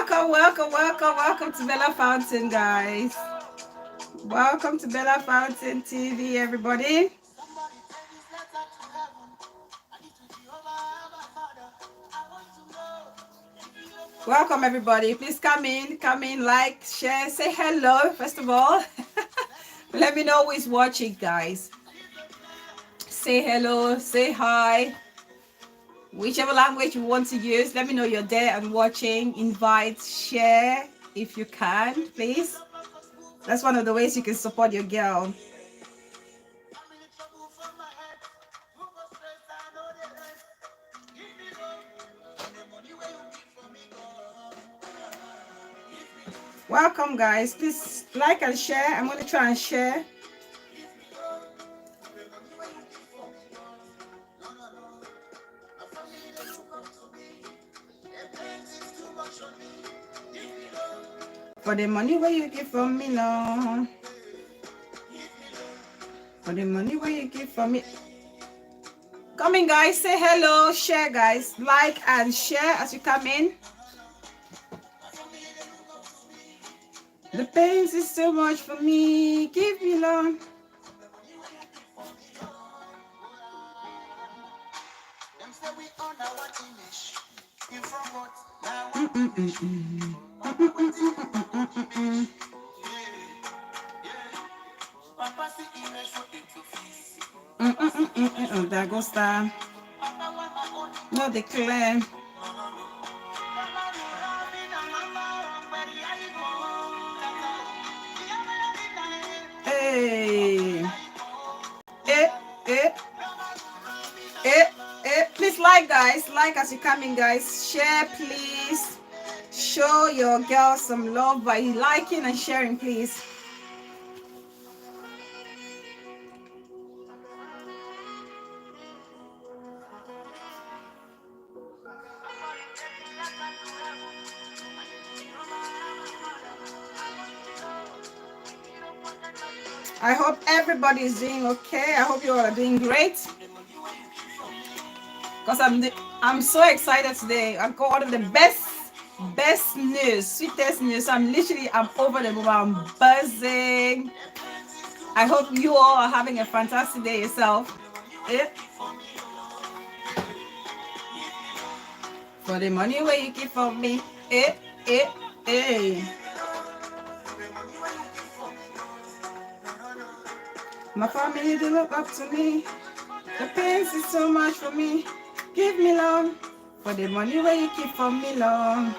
Welcome to Bella Fountain, guys. Welcome to Bella Fountain TV, everybody. Welcome, everybody. Please come in, like, share, say hello, first of all. Let me know who is watching, guys. Say hello, say hi. Whichever language you want to use, let me know you're there and watching. Invite, share if you can, please. That's one of the ways you can support your girl. Welcome, guys. Please like and share. I'm going to try and share. For the money where you give from me, no. For the money where you give from me. Come in, guys. Say hello. Share, guys. Like and share as you come in. The pains is so much for me. Give me love. That goes down. No declare. Hey. Please like, guys. Like as you come in, guys. Share, please. Show your girl some love by liking and sharing, please. I hope everybody is doing okay. I hope you all are doing great. Because I'm so excited today. I got one of the best news, sweetest news. I'm over the moon. I'm buzzing. I hope you all are having a fantastic day yourself. For the money where you give from me. My family, they look up to me. The pains is so much for me. Give me love. For the money where you keep from me, love.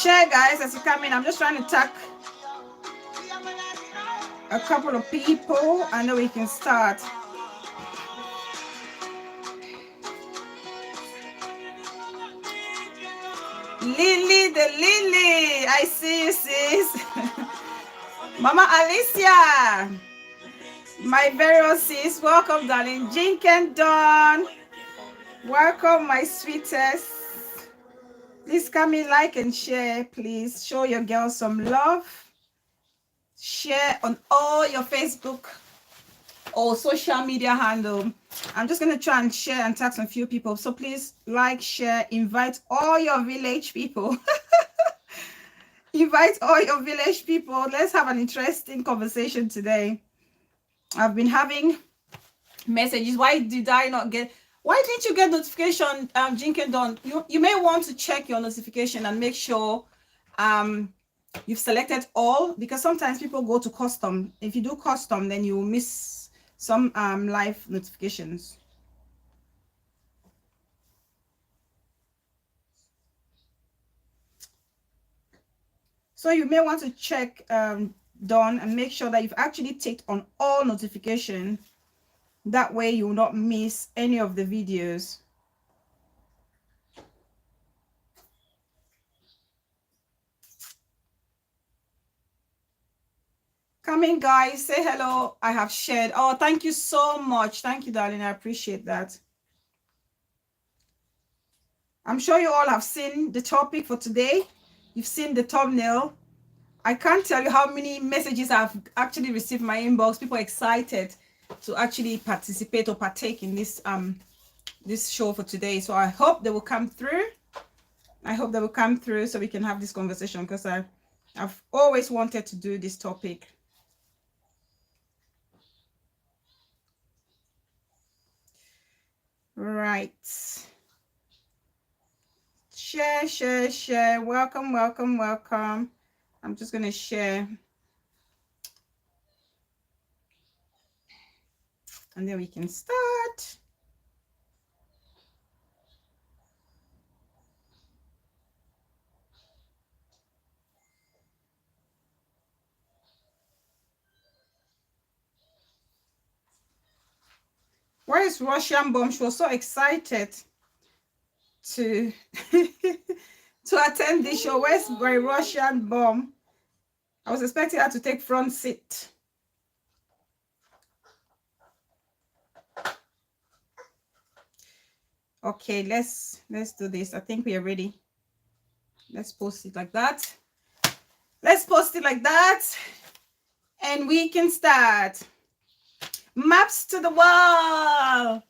Share, guys, as you come in. I'm just trying to tag a couple of people and then we can start. Lily, I see you, sis. Mama Alicia, my very own sis, welcome, darling. Jink and Dawn, welcome, my sweetest. Please come in, like and share, please. Show your girl some love. Share on all your Facebook or social media handle. I'm just going to try and share and tag some few people. So please like, share, invite all your village people. Invite all your village people. Let's have an interesting conversation today. I've been having messages. Why didn't you get notification, Jink and Dawn? You may want to check your notification and make sure you've selected all, because sometimes people go to custom. If you do custom, then you will miss some live notifications. So you may want to check Dawn and make sure that you've actually ticked on all notification. That way you will not miss any of the videos. Come in, guys. Say hello. I have shared. Oh, thank you so much. Thank you, darling. I appreciate that. I'm sure you all have seen the topic for today. You've seen the thumbnail. I can't tell you how many messages I've actually received in my inbox. People are excited to actually participate or partake in this this show for today. So I hope they will come through. I hope they will come through so we can have this conversation, because I've always wanted to do this topic. Right. Share, share, share. Welcome, welcome, welcome. I'm just going to share. And then we can start. Where is Russian Bomb? She was so excited to to attend this show. Where's my Russian Bomb? I was expecting her to take front seat. Okay, let's do this. I think we are ready. Let's post it like that. Let's post it like that, and we can start. Maps to the wall.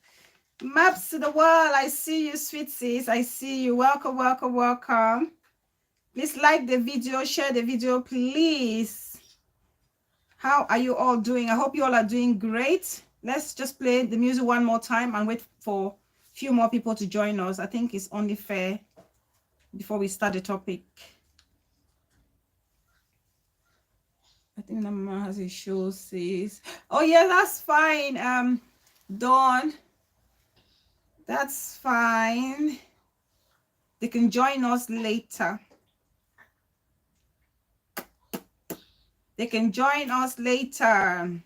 Maps to the wall. I see you, sweet sis. I see you. Welcome, welcome, welcome. Please like the video, share the video, please. How are you all doing? I hope you all are doing great. Let's just play the music one more time and wait for a few more people to join us. I think it's only fair before we start the topic. I think Nama has a show, sis. Oh yeah, that's fine. Dawn. That's fine. They can join us later. They can join us later.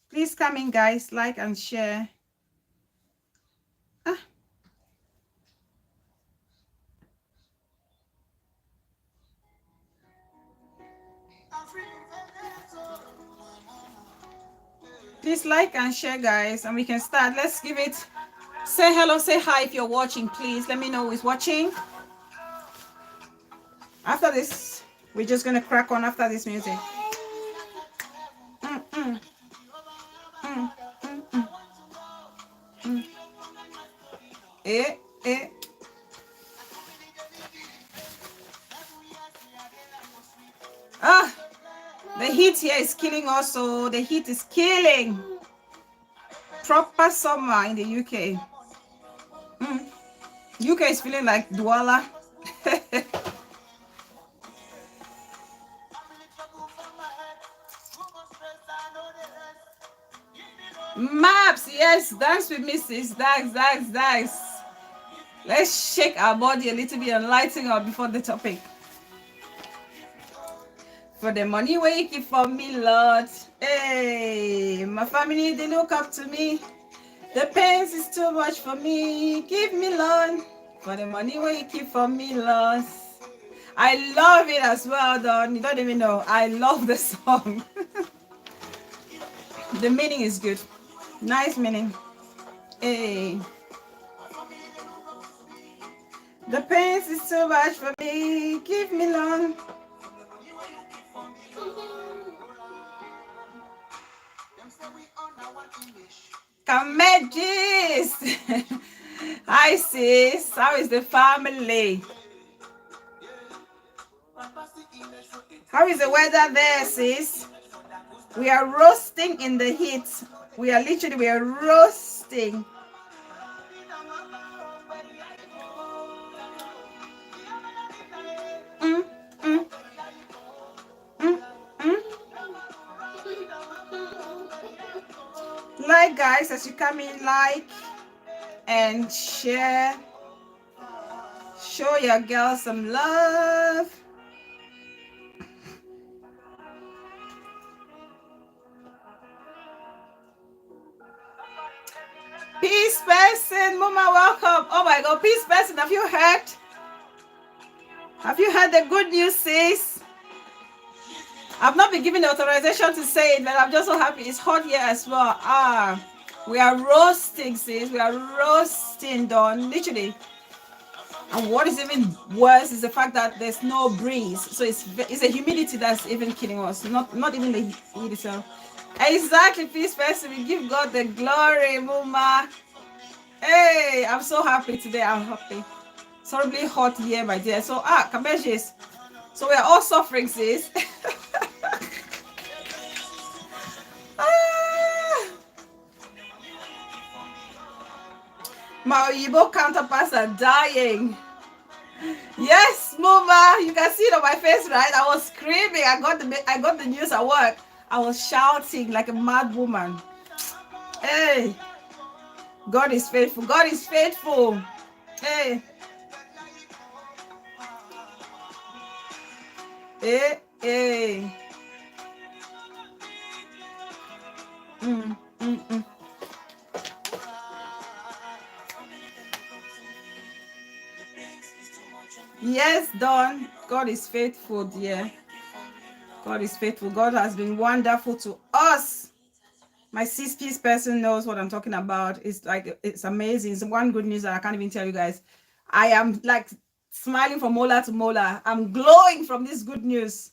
Please come in, guys. Like and share. Please like and share, guys, and we can start. Let's give it. Say hello, say hi if you're watching, please. Let me know who's watching. After this, we're just gonna crack on after this music. Eh. Ah, the heat here is killing us. So the heat is killing. Proper summer in the UK. UK is feeling like Douala. Maps, yes, dance with Mrs. Dax. Let's shake our body a little bit and lighten up before the topic. For the money where you keep for me, Lord. Hey, my family, they look up to me. The pains is too much for me. Give me, Lord. For the money where you keep for me, Lord. I love it as well, Don. You don't even know. I love the song. The meaning is good. Nice meaning. Hey. The pains is too much for me. Give me, Lord. Comedies. Hi sis, how is the family? How is the weather there, sis? We are roasting in the heat. We are roasting. Like, guys, as you come in, like and share. Show your girl some love. Peace person, Mama, welcome. Oh my God, peace person, have you heard? Have you heard the good news, sis? I've not been given the authorization to say it, but I'm just so happy. It's hot here as well. We are roasting, sis. We are roasting, Dawn. Literally. And what is even worse is the fact that there's no breeze. So it's a humidity that's even killing us. Not even the heat itself. Exactly, peace person. We give God the glory, Muma. Hey, I'm so happy today. I'm happy. It's horribly hot here, my dear. So Kabeshis. So we are all suffering, sis. My Oyibo counterparts are dying. Yes, Muma, you can see it on my face, right? I was screaming. I got the news at work. I was shouting like a mad woman. Hey, God is faithful. God is faithful. Hey, hey. Mm, mm, mm. Yes, Dawn. God is faithful, dear. God is faithful. God has been wonderful to us. My cis person knows what I'm talking about. It's amazing. It's one good news that I can't even tell you guys. I am like smiling from molar to molar. I'm glowing from this good news.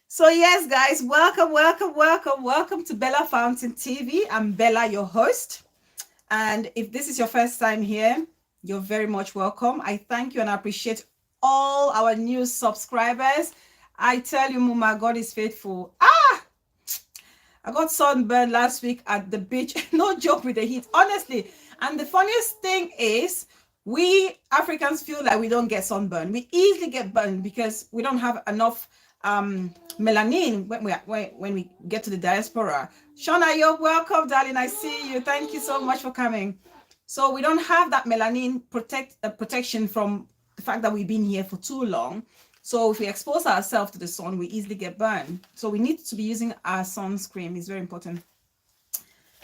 So yes, guys, welcome to Bella Fountain TV. I'm Bella, your host. And if this is your first time here, you're very much welcome. I thank you and I appreciate all our new subscribers. I tell you, Muma, God is faithful. I got sunburned last week at the beach. No joke with the heat, honestly. And the funniest thing is, we Africans feel like we don't get sunburned. We easily get burned because we don't have enough melanin when we get to the diaspora. Shauna, you're welcome, darling. I see you. Thank you so much for coming. So we don't have that melanin protection from the fact that we've been here for too long. So if we expose ourselves to the sun, we easily get burned. So we need to be using our sunscreen. It's very important.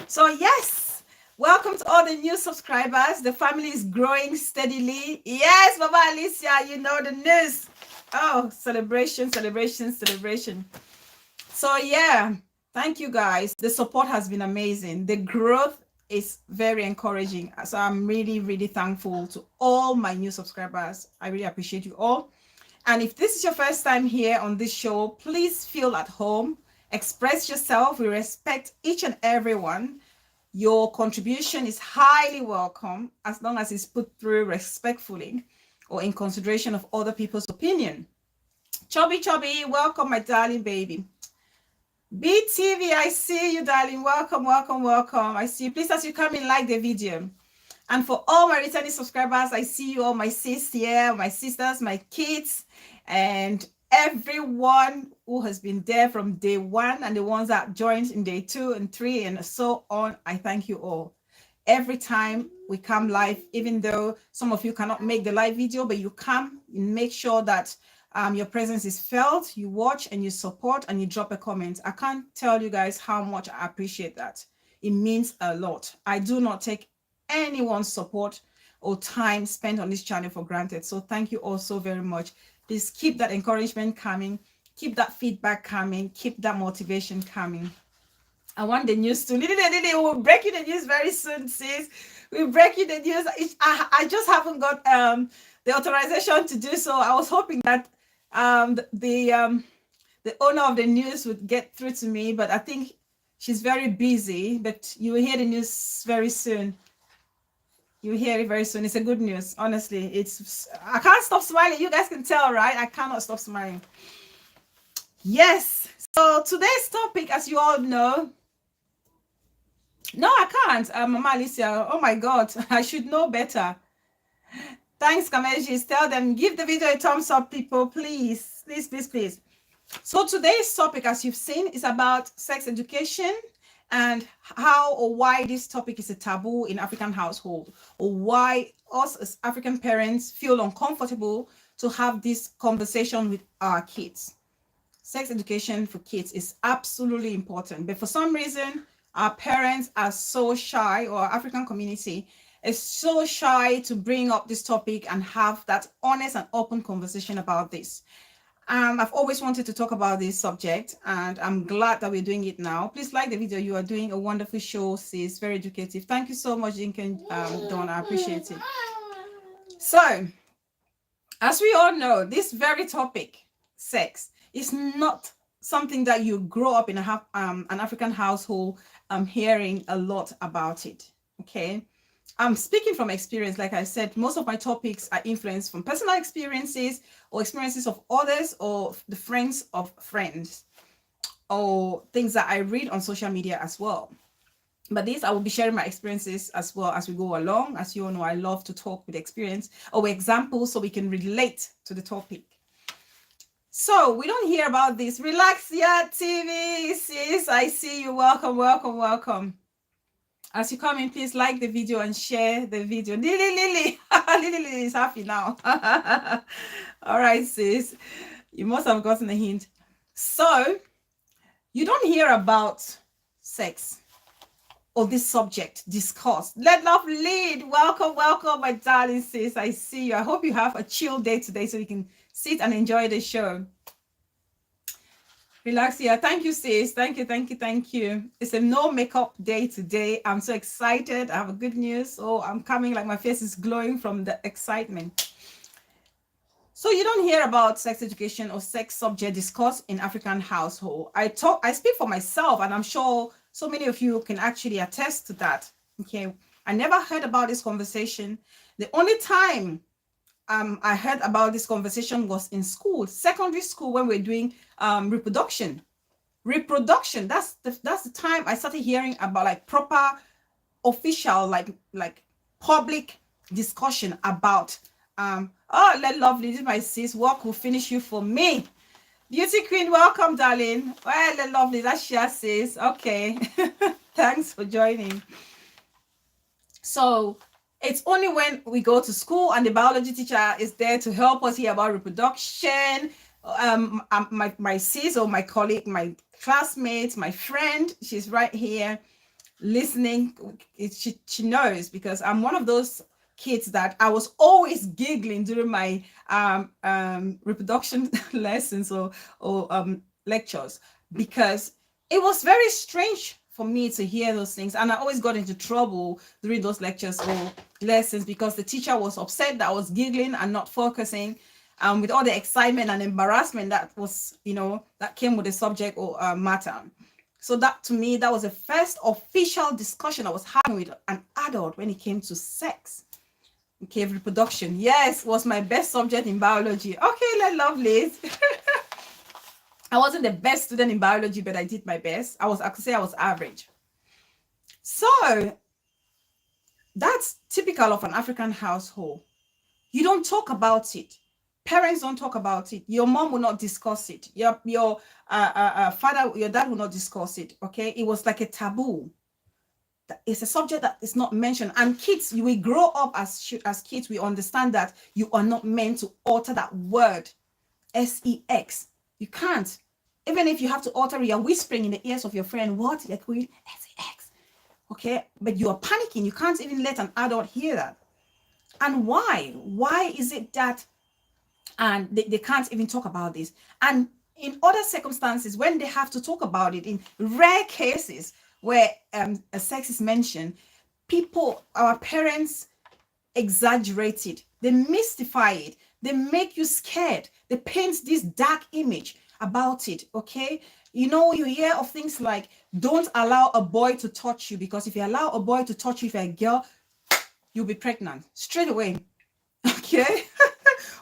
So yes, welcome to all the new subscribers. The family is growing steadily. Yes, Baba Alicia, you know the news. Oh, celebration. So yeah, thank you guys. The support has been amazing. The growth is very encouraging. So I'm really thankful to all my new subscribers. I really appreciate you all. And if this is your first time here on this show, please feel at home. Express yourself. We respect each and every one. Your contribution is highly welcome as long as it's put through respectfully or in consideration of other people's opinion. Chubby, welcome, my darling baby. BTV, I see you, darling. Welcome. I see you. Please, as you come in, like the video. And for all my returning subscribers, I see you all, my sis here, my sisters, my kids, and everyone who has been there from day one and the ones that joined in day 2 and 3 and so on. I thank you all. Every time we come live, even though some of you cannot make the live video, but you come and make sure that your presence is felt, you watch and you support and you drop a comment. I can't tell you guys how much I appreciate that. It means a lot. I do not take anyone's support or time spent on this channel for granted. So thank you all so very much. Please keep that encouragement coming, keep that feedback coming, keep that motivation coming. I want the news to we'll break you the news very soon, sis. We'll break you the news. I just haven't got the authorization to do so. I was hoping that the owner of the news would get through to me, but I think she's very busy. But you will hear the news very soon. You hear it very soon. It's a good news. Honestly, I can't stop smiling. You guys can tell, right? I cannot stop smiling. Yes. So today's topic, as you all know, no, I can't. Mama Alicia, oh my God, I should know better. Thanks, Kamejis. Tell them, give the video a thumbs up, people, please. Please. So today's topic, as you've seen, is about sex education and how or why this topic is a taboo in African household, or why us as African parents feel uncomfortable to have this conversation with our kids. Sex education for kids is absolutely important, but for some reason, our parents are so shy, or our African community is so shy to bring up this topic and have that honest and open conversation about this. I've always wanted to talk about this subject, and I'm glad that we're doing it now. Please like the video. You are doing a wonderful show, sis. Very educative. Thank you so much, Jinken, Dawn. I appreciate it. So, as we all know, this very topic, sex, is not something that you grow up in an African household hearing a lot about it. Okay. I'm speaking from experience. Like I said, most of my topics are influenced from personal experiences or experiences of others or the friends of friends or things that I read on social media as well. But this, I will be sharing my experiences as well as we go along. As you all know, I love to talk with experience or examples so we can relate to the topic. So we don't hear about this. Relaxia TV, sis. I see you. Welcome, welcome, welcome. As you come in, please like the video and share the video. Lily is happy now. All right, sis. You must have gotten a hint. So you don't hear about sex or this subject discussed. Let love lead. Welcome, welcome, my darling sis. I see you. I hope you have a chill day today so you can sit and enjoy the show. Relax here. Thank you, sis. Thank you, thank you, thank you. It's a no makeup day today. I'm so excited. I have a good news. Oh, I'm coming like my face is glowing from the excitement. So you don't hear about sex education or sex subject discussed in African household. I speak for myself, and I'm sure so many of you can actually attest to that. Okay. I never heard about this conversation. The only time I heard about this conversation was in school, secondary school, when we're doing reproduction. That's the time I started hearing about like proper official like public discussion about oh, let lovely, this is my sis. Work will finish you for me. Beauty queen, welcome, darling. Well, let lovely, that's Shia sis. Okay. Thanks for joining. So it's only when we go to school and the biology teacher is there to help us hear about reproduction. My sis or my colleague, my classmate, my friend, she's right here listening. She knows, because I'm one of those kids that I was always giggling during my reproduction lessons or lectures, because it was very strange for me to hear those things, and I always got into trouble during those lectures or lessons because the teacher was upset that I was giggling and not focusing, with all the excitement and embarrassment that was, that came with the subject or matter. So that, to me, that was the first official discussion I was having with an adult when it came to sex. Okay, reproduction. Yes, was my best subject in biology. Okay, lovely. I wasn't the best student in biology, but I did my best. I could say I was average. So that's typical of an African household. You don't talk about it. Parents don't talk about it. Your mom will not discuss it. Your father, your dad will not discuss it. Okay, it was like a taboo. It's a subject that is not mentioned. And kids, we grow up as kids, we understand that you are not meant to alter that word, sex. You can't. Even if you have to alter it, you're whispering in the ears of your friend, what? Like, sex. Okay, but you are panicking. You can't even let an adult hear that. And why? Why is it that and they can't even talk about this? And in other circumstances, when they have to talk about it, in rare cases where a sex is mentioned, our parents exaggerate it. They mystify it. They make you scared. They paint this dark image about it. Okay, you hear of things like, don't allow a boy to touch you, because if you allow a boy to touch you, if you're a girl, you'll be pregnant straight away. Okay.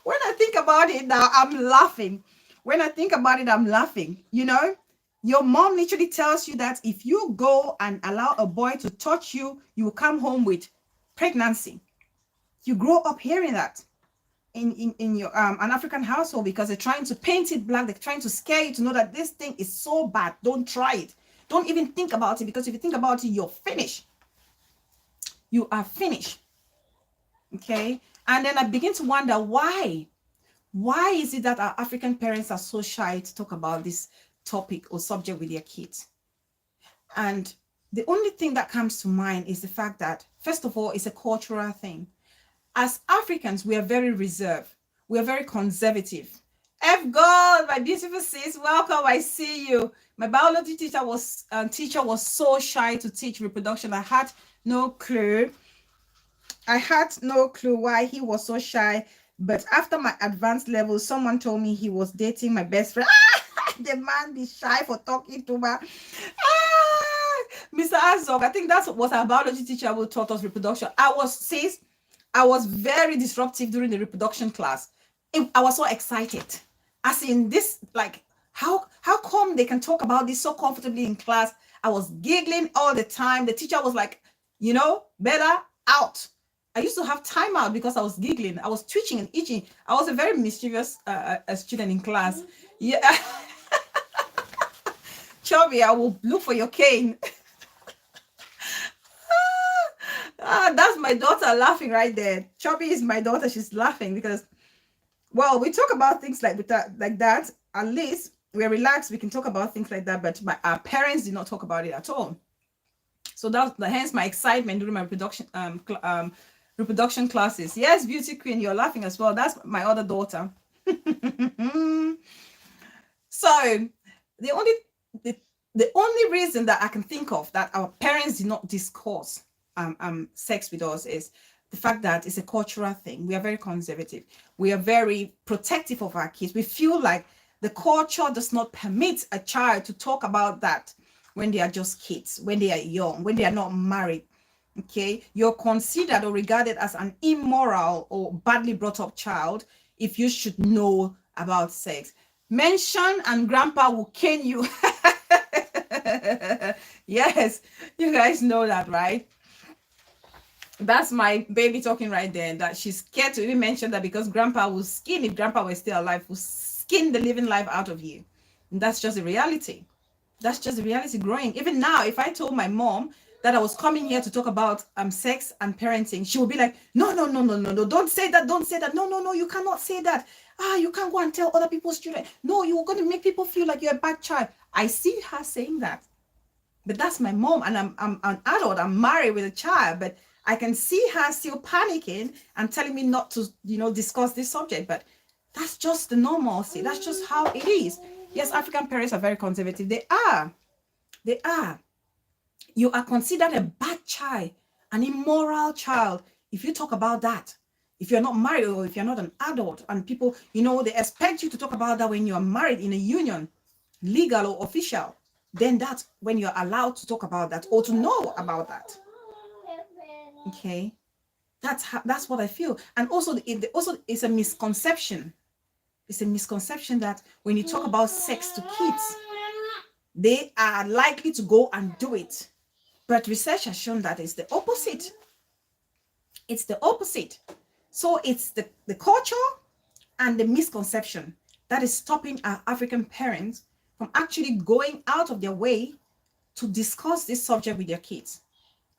When I think about it now, I'm laughing. When I think about it, I'm laughing. Your mom literally tells you that if you go and allow a boy to touch you, you will come home with pregnancy. You grow up hearing that in your an African household, because they're trying to paint it black. They're trying to scare you to know that this thing is so bad. Don't try it. Don't even think about it, because if you think about it, you're finished. You are finished. Okay. And then I begin to wonder why. Why is it that our African parents are so shy to talk about this topic or subject with their kids? And the only thing that comes to mind is the fact that, first of all, it's a cultural thing. As Africans, we are very reserved. We are very conservative. F Gold, my beautiful sis, welcome. I see you. My biology teacher was so shy to teach reproduction. I had no clue. Why he was so shy. But after my advanced level, someone told me he was dating my best friend. The man be shy for talking to me. Mr. Azog, I think that was our biology teacher who taught us reproduction. I was very disruptive during the reproduction class. I was so excited. As in this, like, how come they can talk about this so comfortably in class? I was giggling all the time. The teacher was like, better out. I used to have timeout because I was giggling. I was twitching and itching. I was a very mischievous student in class. Yeah. Chubby, I will look for your cane. That's my daughter laughing right there. Chubby is my daughter. She's laughing because, well, we talk about things like that. At least we're relaxed. We can talk about things like that. But our parents did not talk about it at all. So hence my excitement during my reproduction classes. Yes, beauty queen, you're laughing as well. That's my other daughter. So the only reason that I can think of that our parents did not discuss sex with us is the fact that it's a cultural thing. We are very conservative. We are very protective of our kids. We feel like the culture does not permit a child to talk about that when they are just kids, when they are young, when they are not married. Okay, you're considered or regarded as an immoral or badly brought up child if you should know about sex. Mention and grandpa will cane you. Yes, you guys know that, right? That's my baby talking right there, that she's scared to even mention that because grandpa will skin, if grandpa were still alive, will skin the living life out of you. And that's just the reality. That's just the reality growing. Even now, if I told my mom that I was coming here to talk about sex and parenting, she would be like, no, don't say that, no, you cannot say that. You can't go and tell other people's children. No, you're going to make people feel like you're a bad child. I see her saying that, but that's my mom, and I'm an adult, I'm married with a child, but I can see her still panicking and telling me not to, discuss this subject. But that's just the normalcy. That's just how it is. Yes, African parents are very conservative. They are. You are considered a bad child, an immoral child, if you talk about that. If you're not married or if you're not an adult, and people, they expect you to talk about that when you're married in a union, legal or official, then that's when you're allowed to talk about that or to know about that. Okay, that's what I feel. And also it's a misconception. It's a misconception that when you talk about sex to kids, they are likely to go and do it. But research has shown that it's the opposite. It's the opposite. So it's the culture and the misconception that is stopping our African parents from actually going out of their way to discuss this subject with their kids.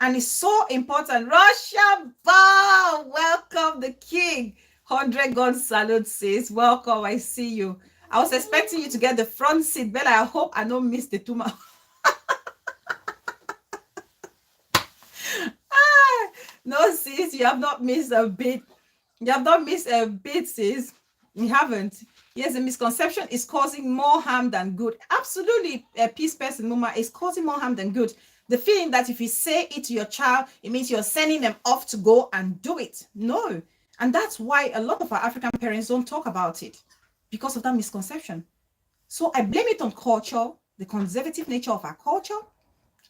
And it's so important. Russia Bar, welcome the king. 100 gun salute, sis. Welcome, I see you. I was expecting you to get the front seat, Bella. I hope I don't miss the tuma. No, sis, you have not missed a bit. You have not missed a bit, sis. You haven't. Yes, the misconception is causing more harm than good. Absolutely, a peace person, Mama, is causing more harm than good. The feeling that if you say it to your child, it means you're sending them off to go and do it. No. And that's why a lot of our African parents don't talk about it, because of that misconception. So I blame it on culture, the conservative nature of our culture,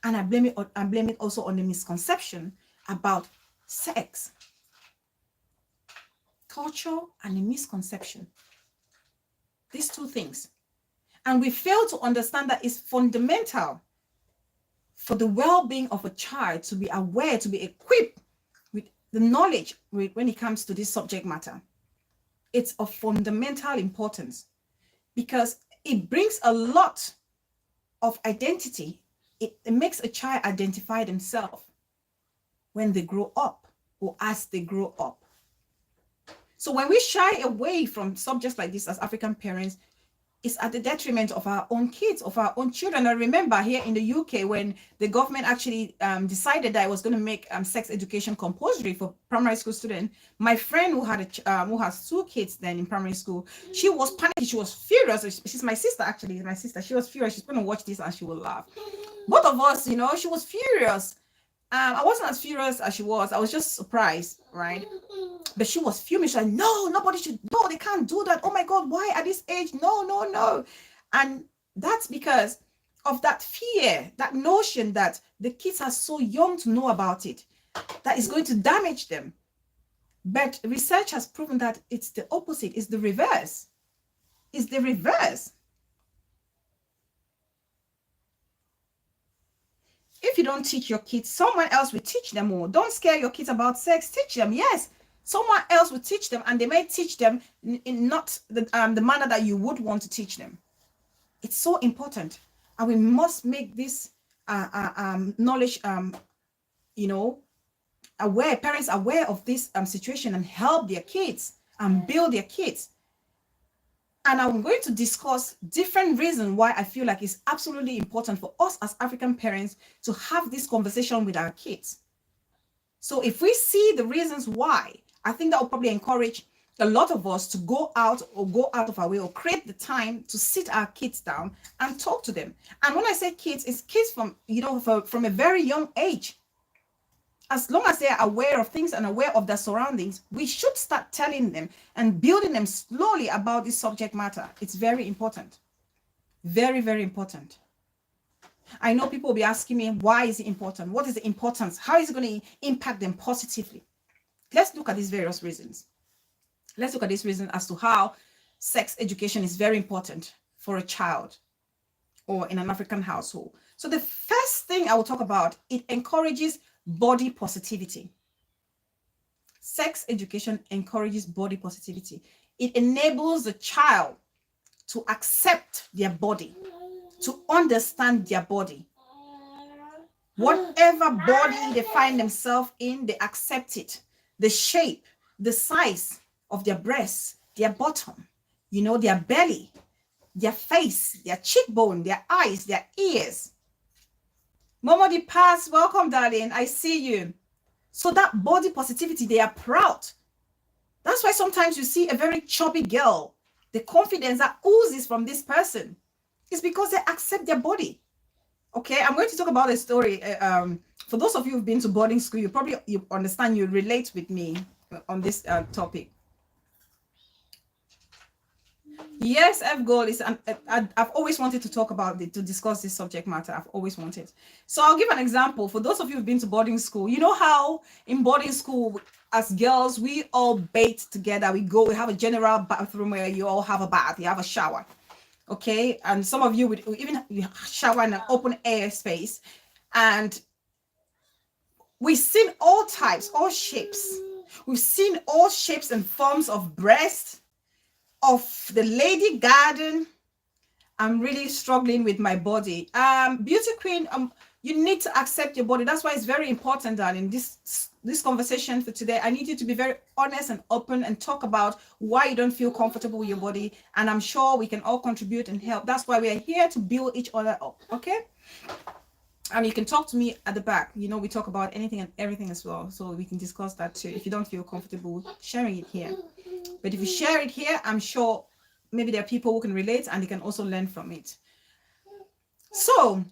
and I blame it also on the misconception about sex. Culture and the misconception. These two things. And we fail to understand that it's fundamental for the well-being of a child to be aware, to be equipped with the knowledge when it comes to this subject matter. It's of fundamental importance because it brings a lot of identity. It makes a child identify themselves when they grow up or as they grow up. So when we shy away from subjects like this as African parents, is at the detriment of our own kids, of our own children. I remember here in the UK when the government actually decided that it was going to make sex education compulsory for primary school students. My friend who had who has 2 kids then in primary school, she was panicking. She was furious. She's my sister, actually. My sister. She was furious. She's going to watch this and she will laugh. Both of us, you know, she was furious. I wasn't as furious as she was. I was just surprised, right? But she was fuming. She's like, no, nobody should, no, they can't do that. Oh my God, why at this age? No, no, no. And that's because of that fear, that notion that the kids are so young to know about it, that is going to damage them. But research has proven that it's the opposite, it's the reverse. It's the reverse. If you don't teach your kids, someone else will teach them more. Don't scare your kids about sex. Teach them. Yes, someone else will teach them, and they may teach them in not the manner that you would want to teach them. It's so important, and we must make this knowledge, you know, aware. Parents aware of this situation and help their kids and build their kids. And I'm going to discuss different reasons why I feel like it's absolutely important for us as African parents to have this conversation with our kids. So if we see the reasons why, I think that will probably encourage a lot of us to go out of our way or create the time to sit our kids down and talk to them. And when I say kids, it's kids from, you know, from a very young age. As long as they are aware of things and aware of their surroundings, we should start telling them and building them slowly about this subject matter. It's very important. Very, very important. I know people will be asking me, why is it important? What is the importance? How is it going to impact them positively? Let's look at these various reasons. Let's look at this reason as to how sex education is very important for a child or in an African household. So the first thing I will talk about, it encourages body positivity. Sex education encourages body positivity. It enables the child to accept their body, to understand their body. Whatever body they find themselves in, they accept it. The shape, the size of their breasts, their bottom, you know, their belly, their face, their cheekbone, their eyes, their ears. Momo the Pass, welcome, darling. I see you. So that body positivity, they are proud. That's why sometimes you see a very chubby girl, the confidence that oozes from this person is because they accept their body. Okay, I'm going to talk about a story. For those of you who've been to boarding school, you understand, you relate with me on this topic. Yes, F goal is, I've always wanted to talk about it, to discuss this subject matter. I've always wanted. So I'll give an example. For those of you who've been to boarding school, you know how in boarding school, as girls, we all bathe together. We have a general bathroom where you all have a bath, you have a shower. Okay, and some of you would even shower in an open air space. And we've seen all types, all shapes. We've seen all shapes and forms of breast, of the lady garden. I'm really struggling with my body. Beauty queen, you need to accept your body. That's why it's very important, darling. This conversation for today, I need you to be very honest and open and talk about why you don't feel comfortable with your body. And I'm sure we can all contribute and help. That's why we are here, to build each other up. Okay. And you can talk to me at the back. You know, we talk about anything and everything as well. So we can discuss that too. If you don't feel comfortable sharing it here. But if you share it here, I'm sure maybe there are people who can relate and they can also learn from it. So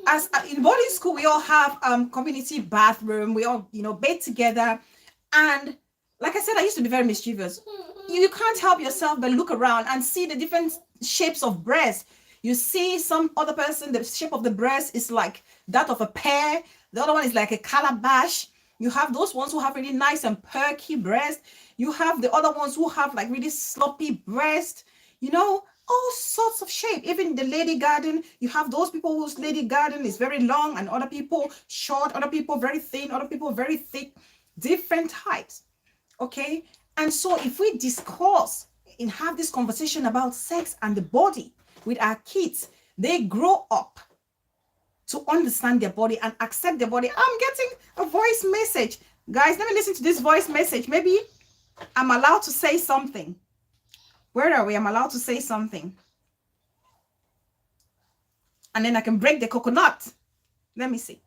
as in boarding school, we all have community bathroom. We all, you know, bathe together. And like I said, I used to be very mischievous. You can't help yourself but look around and see the different shapes of breasts. You see some other person, the shape of the breast is like that of a pear. The other one is like a calabash. You have those ones who have really nice and perky breast. You have the other ones who have like really sloppy breast, you know, all sorts of shape. Even the lady garden, you have those people whose lady garden is very long and other people short, other people very thin, other people very thick, different types. Okay. And so if we discuss and have this conversation about sex and the body with our kids, they grow up to understand their body and accept their body. I'm getting a voice message. Guys, let me listen to this voice message. Maybe I'm allowed to say something. Where are we? I'm allowed to say something. And then I can break the coconut. Let me see.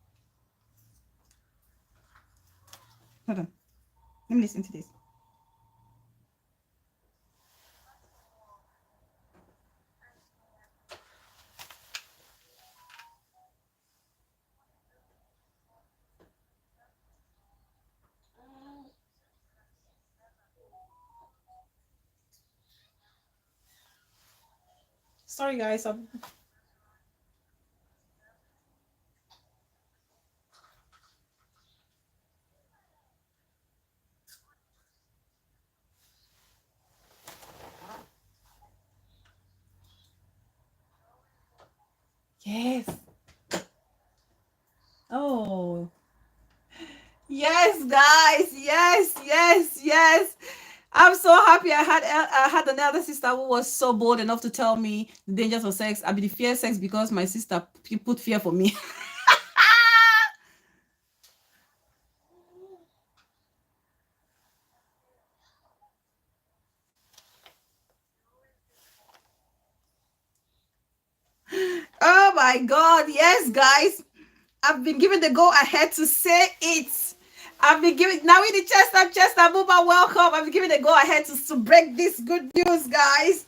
Hold on. Let me listen to this. Sorry, guys. Yes. Oh. Yes, guys. Yes, yes, yes. I'm so happy I had another sister who was so bold enough to tell me the dangers of sex. I mean, the fear sex because my sister put fear for me. Oh my God. Yes, guys. I've been given the go ahead to say it. I've been given now in the chest up, Booba, welcome. I've been given the go ahead to break this good news, guys.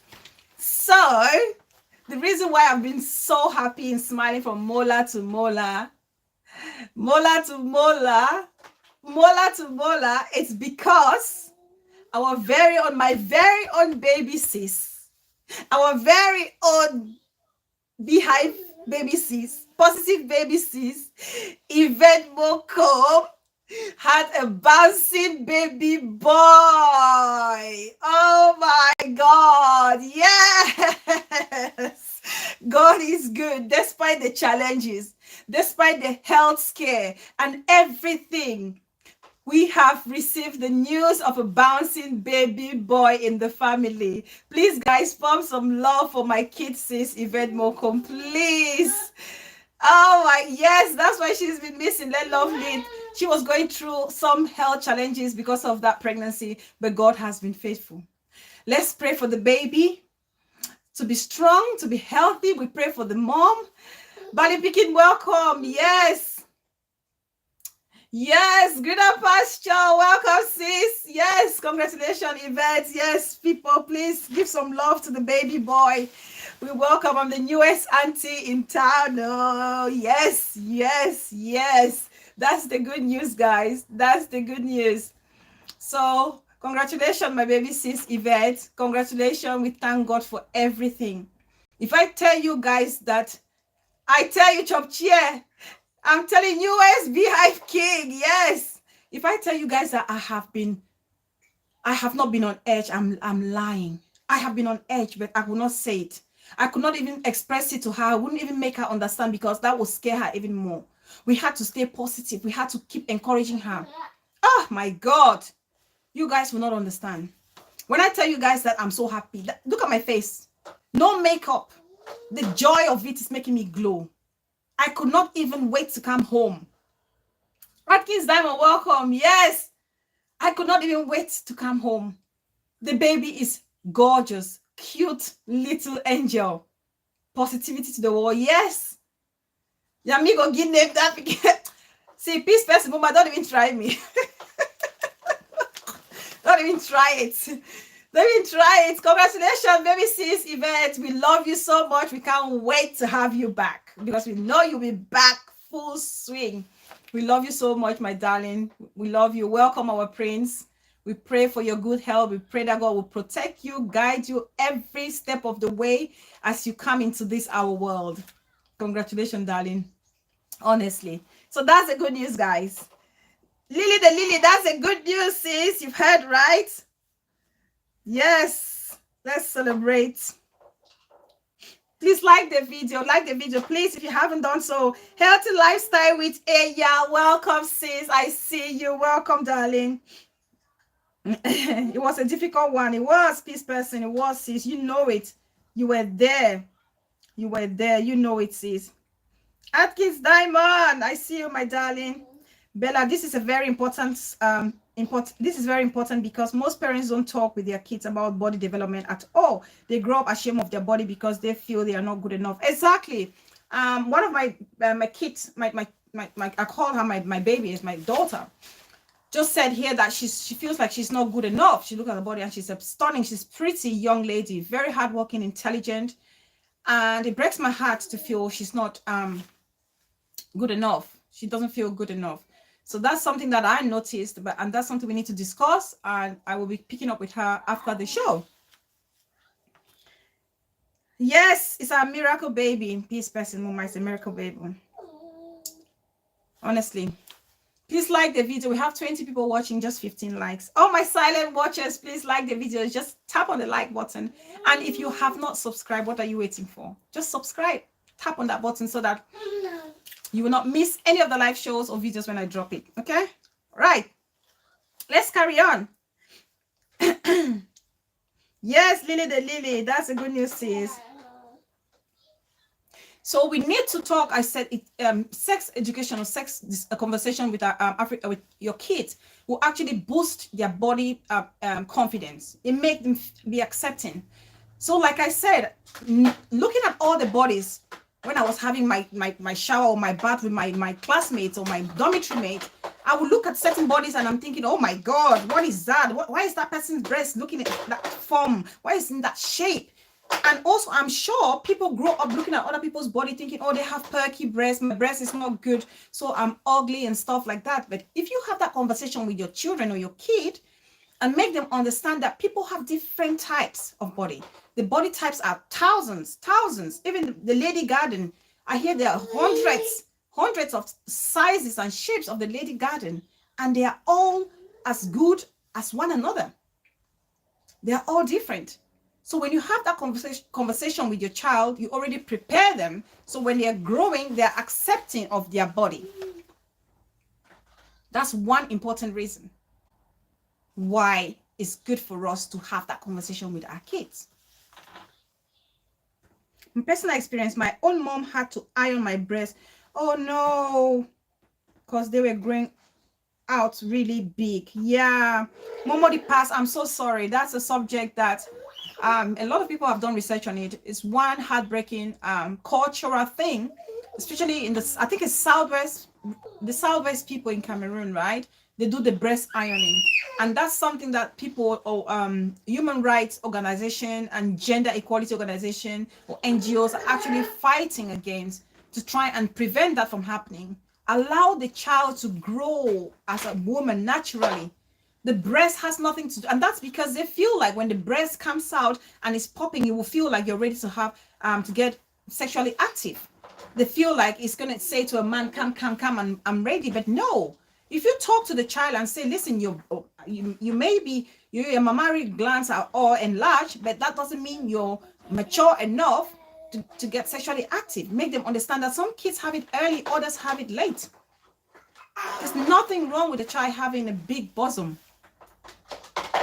So, the reason why I've been so happy and smiling from molar to molar, molar to molar, molar to molar, it's because my very own baby sis, our very own beehive baby sis, positive baby sis, Yvette Moko, had a bouncing baby boy. Oh my God. Yes. God is good despite the challenges, despite the health scare and everything. We have received the news of a bouncing baby boy in the family. Please, guys, form some love for my kid sis, Yvette Moko, please. Oh my, yes, that's why she's been missing. Let love lead. She was going through some health challenges because of that pregnancy, but God has been faithful. Let's pray for the baby to be strong, to be healthy. We pray for the mom. Bali Pikin, welcome. Yes. Yes, greener pasture. Welcome, sis. Yes, congratulations, Yvette. Yes, people, please give some love to the baby boy. We welcome. I'm the newest auntie in town. Oh, yes, yes, yes. That's the good news, guys. That's the good news. So, congratulations, my baby sis, Yvette. Congratulations. We thank God for everything. If I tell you guys that, I tell you, Chop Cheer, I'm telling you, as Beehive King. Yes. If I tell you guys that I have not been on edge, I'm lying. I have been on edge, but I will not say it. I could not even express it to her. I wouldn't even make her understand because that would scare her even more. We had to stay positive. We had to keep encouraging her. Oh my God. You guys will not understand. When I tell you guys that I'm so happy, look at my face. No makeup. The joy of it is making me glow. I could not even wait to come home. Atkins Diamond, welcome. Yes. I could not even wait to come home. The baby is gorgeous, cute little angel. Positivity to the world. Yes. Yamigo, give name that. See, peace person, mama, don't even try me. Don't even try it. Don't even try it. Congratulations, baby sis Yvette. We love you so much. We can't wait to have you back because we know you'll be back full swing. We love you so much, my darling. We love you. Welcome, our prince. We pray for your good health. We pray that God will protect you, guide you every step of the way as you come into this our world. Congratulations, darling. Honestly. So that's the good news, guys. Lily the Lily, that's a good news, sis. You've heard, right? Yes. Let's celebrate. Please like the video. Like the video, please, if you haven't done so. Healthy lifestyle with Aya. Welcome, sis. I see you. Welcome, darling. It was a difficult one. It was, peace person. It was, sis. You know it. You were there. You were there. You know it, sis. Atkins Diamond. I see you, my darling. Bella, this is a very important this is very important because most parents don't talk with their kids about body development at all. They grow up ashamed of their body because they feel they are not good enough. Exactly. One of my kids, my I call her my baby, is my daughter, just said here that she feels like she's not good enough. She looked at her body and she's stunning. She's pretty young lady, very hardworking, intelligent, and it breaks my heart to feel she's not good enough. She doesn't feel good enough. So that's something that I noticed, and that's something we need to discuss, and I will be picking up with her after the show. Yes, it's a miracle baby. Peace, person, Mama, it's a miracle baby. Honestly. Please like the video. We have 20 people watching, just 15 likes. Oh, my silent watchers, please like the video. Just tap on the like button. And if you have not subscribed, what are you waiting for? Just subscribe. Tap on that button so that you will not miss any of the live shows or videos when I drop it. Okay? Right. Let's carry on. Yes, Lily the Lily. That's a good news, sis. So we need to talk. I said it. Sex education or sex conversation with with your kids will actually boost their body confidence. It makes them be accepting. So, like I said, looking at all the bodies when I was having my shower or my bath with my classmates or my dormitory mate, I would look at certain bodies and I'm thinking, oh my God, what is that? Why is that person's breast looking at that form? Why is it in that shape? And also, I'm sure people grow up looking at other people's body thinking, oh, they have perky breasts, my breast is not good, so I'm ugly and stuff like that. But if you have that conversation with your children or your kid and make them understand that people have different types of body. The body types are thousands. Even the lady garden, I hear there are hundreds of sizes and shapes of the lady garden, and they are all as good as one another. They are all different. So when you have that conversation with your child, you already prepare them. So when they're growing, they're accepting of their body. That's one important reason why it's good for us to have that conversation with our kids. In personal experience, my own mom had to iron my breast. Oh no, because they were growing out really big. Yeah, Momo the past. I'm so sorry. That's a subject that a lot of people have done research on it. It's one heartbreaking cultural thing, especially in the, I think it's the Southwest people in Cameroon, right? They do the breast ironing, and that's something that people or human rights organization and gender equality organization or NGOs are actually fighting against to try and prevent that from happening. Allow the child to grow as a woman naturally. The breast has nothing to do, and that's because they feel like when the breast comes out and it's popping, you will feel like you're ready to have to get sexually active. They feel like it's going to say to a man, come, I'm ready. But no, if you talk to the child and say, listen, you may be, your mammary glands are all enlarged, but that doesn't mean you're mature enough to get sexually active. Make them understand that some kids have it early, others have it late. There's nothing wrong with a child having a big bosom.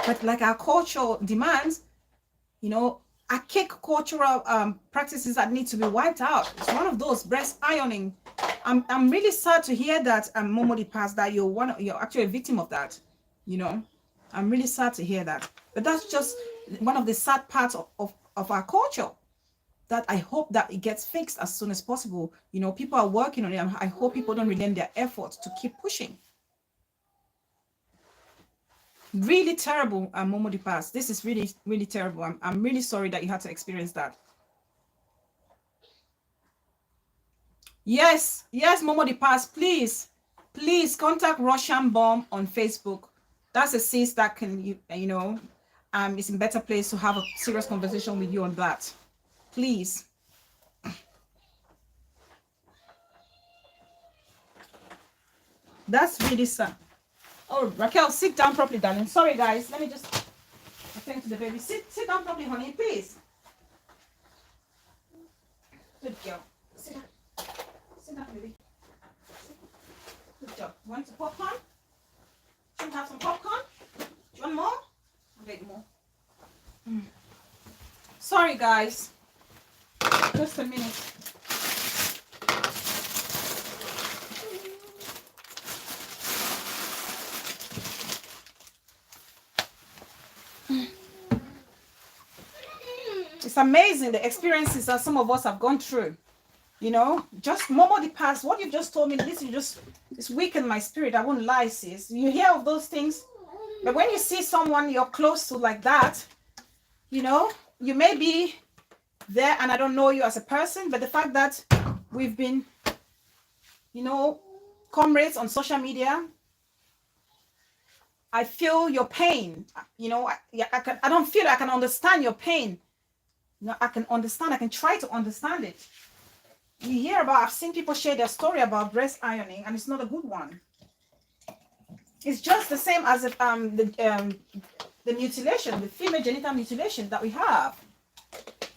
But like our culture demands, archaic cultural practices that need to be wiped out. It's one of those, breast ironing. I'm really sad to hear that Momo the past that you're actually a victim of that. I'm really sad to hear that. But that's just one of the sad parts of our culture that I hope that it gets fixed as soon as possible. People are working on it, and I hope people don't relent their efforts to keep pushing. Really terrible, Momo the past. This is really, really terrible. I'm really sorry that you had to experience that. Yes, Momo the past. Please contact Russian Bomb on Facebook. That's a sis that can, is in better place to have a serious conversation with you on that. Please. That's really sad. Oh, Raquel, sit down properly, darling. Sorry, guys. Let me just attend to the baby. Sit down properly, honey, please. Good girl. Sit down. Sit down, baby. Good job. You want some popcorn? Should we have some popcorn? Do you want more? I'll get more. Sorry, guys. Just a minute. It's amazing the experiences that some of us have gone through. You know, just Momo the past. What you just told me, this is just, it's weakened my spirit. I won't lie, sis. You hear of those things, but when you see someone you're close to like that, you know, you may be there and I don't know you as a person, but the fact that we've been, you know, comrades on social media, I feel your pain. You know, I don't feel I can understand your pain. You know, I can understand. I can try to understand it. You hear about, I've seen people share their story about breast ironing, and it's not a good one. It's just the same as if, the mutilation, the female genital mutilation that we have.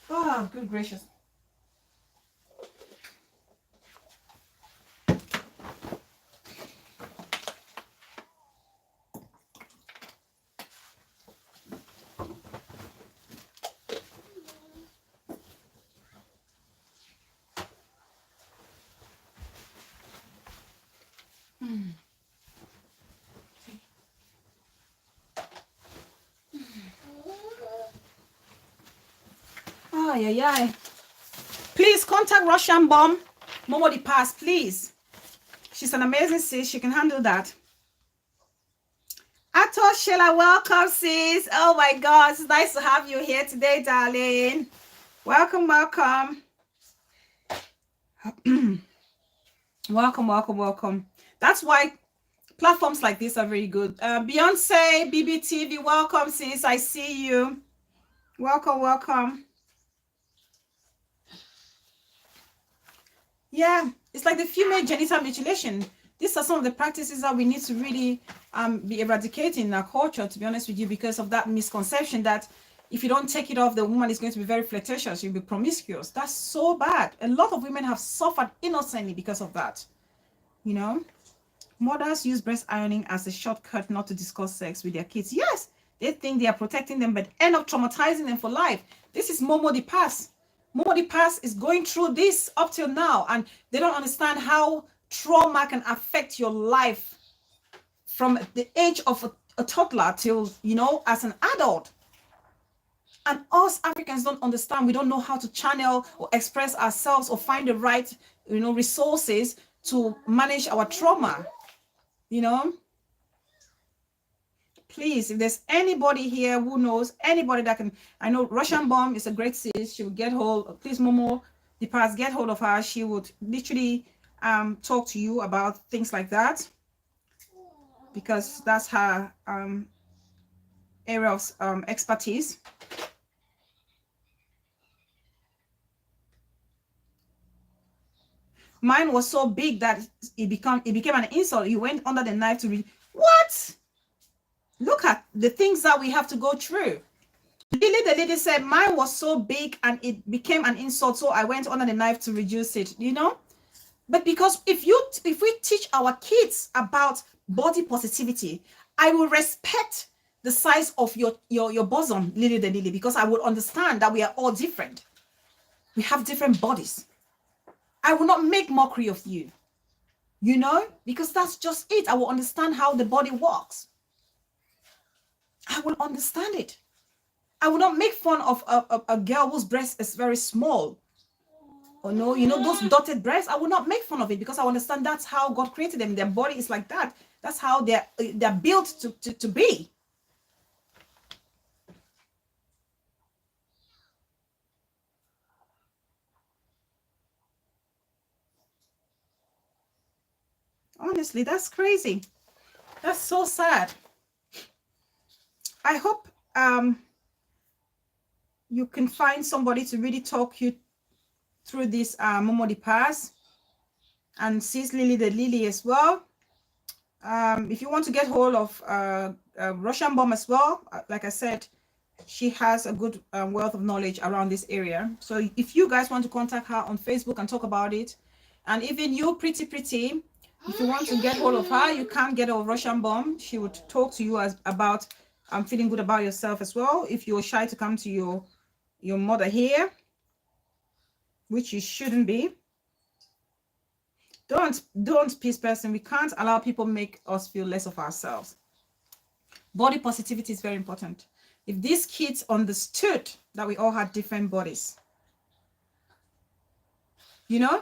Oh, good gracious. Oh, yeah. Please contact Russian Bomb, Momo the Past, please. She's an amazing sis. She can handle that. Ato Sheila, welcome, sis. Oh my God, it's nice to have you here today, darling. Welcome. welcome. That's why platforms like this are very good. Beyonce, BBTV, welcome, sis. I see you. Welcome. Yeah, it's like the female genital mutilation. These are some of the practices that we need to really be eradicating in our culture, to be honest with you, because of that misconception that if you don't take it off, the woman is going to be very flirtatious, you'll be promiscuous. That's so bad. A lot of women have suffered innocently because of that. You know, mothers use breast ironing as a shortcut not to discuss sex with their kids. Yes, they think they are protecting them, but end up traumatizing them for life. This is Momo the past. Momo the past is going through this up till now, and they don't understand how trauma can affect your life from the age of a toddler till, you know, as an adult. And us Africans don't understand. We don't know how to channel or express ourselves or find the right, you know, resources to manage our trauma. You know, please, if there's anybody here who knows, anybody that can, I know Russian Bomb is a great sis. She will get hold, please, Momo the past, get hold of her. She would literally talk to you about things like that, because that's her area of expertise. Mine was so big that it became an insult. You went under the knife to read. What? Look at the things that we have to go through. Lily, the lady said, mine was so big and it became an insult, so I went under the knife to reduce it, you know? But because if we teach our kids about body positivity, I will respect the size of your bosom, Lily the lily, because I would understand that we are all different. We have different bodies. I will not make mockery of you, you know, because that's just it. I will understand how the body works. I will understand it. I will not make fun of a girl whose breast is very small. Or no, you know, those dotted breasts. I will not make fun of it because I understand that's how God created them. Their body is like that. That's how they're built to be. Honestly, that's crazy. That's so sad. I hope you can find somebody to really talk you through this Momo the Pass, and sis Lily the Lily as well. If you want to get hold of Russian Bomb as well, like I said, she has a good wealth of knowledge around this area. So if you guys want to contact her on Facebook and talk about it, and even you, pretty, if you want to get hold of her, you can get a Russian Bomb. She would talk to you about feeling good about yourself as well. If you're shy to come to your mother here, which you shouldn't be, don't, peace person. We can't allow people make us feel less of ourselves. Body positivity is very important. If these kids understood that we all had different bodies, you know,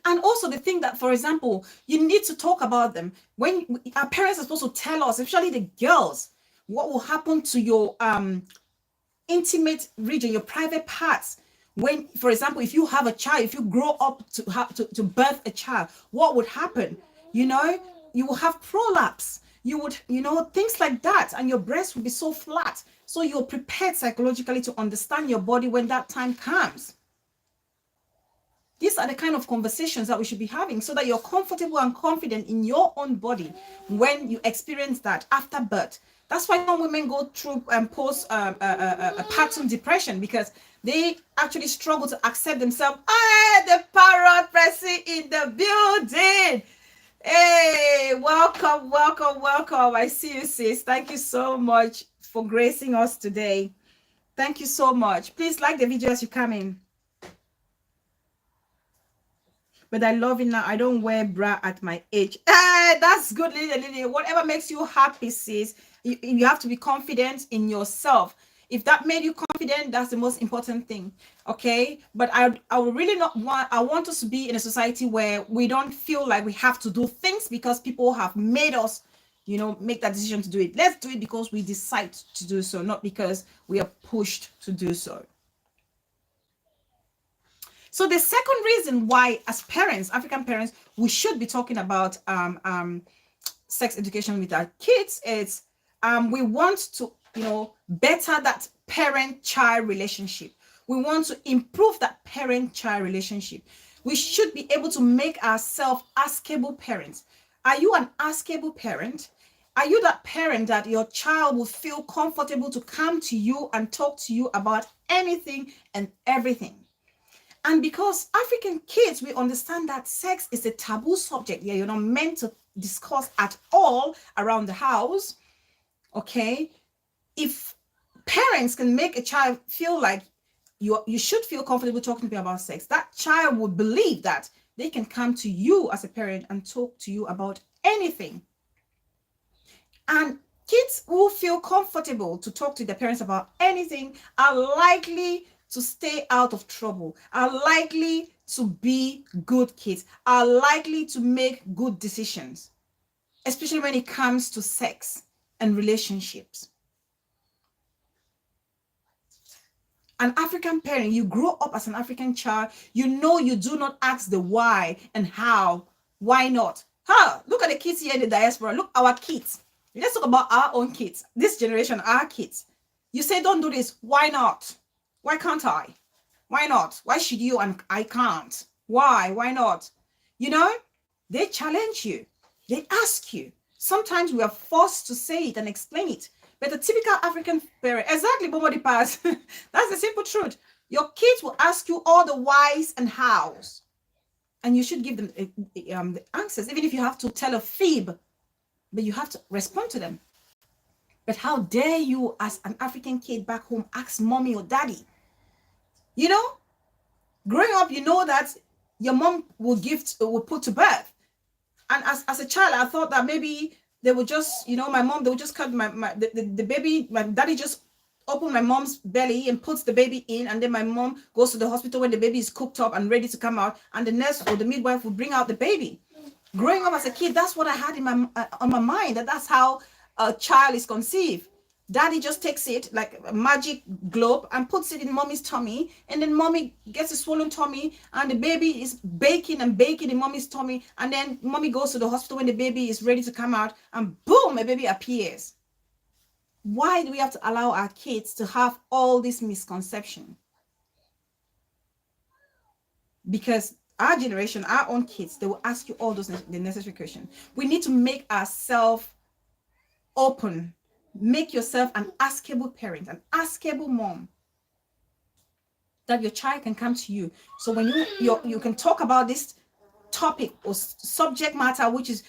And also the thing that, for example, you need to talk about them. When our parents are supposed to tell us, especially the girls, what will happen to your intimate region, your private parts. When, for example, if you have a child, if you grow up to have to birth a child, what would happen? You know, you will have prolapse. You would, things like that, and your breast will be so flat. So you're prepared psychologically to understand your body when that time comes. These are the kind of conversations that we should be having so that you're comfortable and confident in your own body when you experience that after birth. That's why some women go through postpartum depression, because they actually struggle to accept themselves. Hey, the parrot pressing in the building. Hey, welcome, welcome, welcome. I see you, sis. Thank you so much for gracing us today. Thank you so much. Please like the video as you come in. But I love it now. I don't wear bra at my age. Hey, that's good, Lily. Whatever makes you happy, sis. You have to be confident in yourself. If that made you confident, that's the most important thing. Okay. But I would really not want, I want us to be in a society where we don't feel like we have to do things because people have made us, make that decision to do it. Let's do it because we decide to do so, not because we are pushed to do so. So the second reason why, as parents, African parents, we should be talking about sex education with our kids is we want to, better that parent-child relationship. We want to improve that parent-child relationship. We should be able to make ourselves askable parents. Are you an askable parent? Are you that parent that your child will feel comfortable to come to you and talk to you about anything and everything? And because African kids, we understand that sex is a taboo subject. Yeah, you're not meant to discuss at all around the house. Okay. If parents can make a child feel like you should feel comfortable talking to them about sex, that child would believe that they can come to you as a parent and talk to you about anything. And kids who feel comfortable to talk to their parents about anything are likely to stay out of trouble, are likely to be good kids, are likely to make good decisions, especially when it comes to sex and relationships. An African parent, you grow up as an African child, you do not ask the why and how, why not. Look at the kids here in the diaspora. Look, our kids. Let's talk about our own kids, this generation, our kids. You say, don't do this. Why not? Why can't I? Why not? Why should you and I can't? Why? Why not? They challenge you. They ask you. Sometimes we are forced to say it and explain it. But the typical African parent, exactly, Bomodi Pass, that's the simple truth. Your kids will ask you all the whys and hows. And you should give them the answers, even if you have to tell a fib, but you have to respond to them. But how dare you, as an African kid back home, ask mommy or daddy? Growing up, that your mom will put to birth. And as a child, I thought that maybe they would just, my mom, they would just cut the baby, my daddy just open my mom's belly and puts the baby in, and then my mom goes to the hospital when the baby is cooked up and ready to come out, and the nurse or the midwife will bring out the baby. Growing up as a kid, that's what I had in on my mind, that's how a child is conceived. Daddy just takes it like a magic globe and puts it in mommy's tummy, and then mommy gets a swollen tummy, and the baby is baking in mommy's tummy, and then mommy goes to the hospital when the baby is ready to come out, and boom, a baby appears. Why do we have to allow our kids to have all this misconception? Because our generation, our own kids, they will ask you all the necessary questions. We need to make ourselves open. Make yourself an askable parent, an askable mom, that your child can come to you. So when you can talk about this topic or subject matter, which is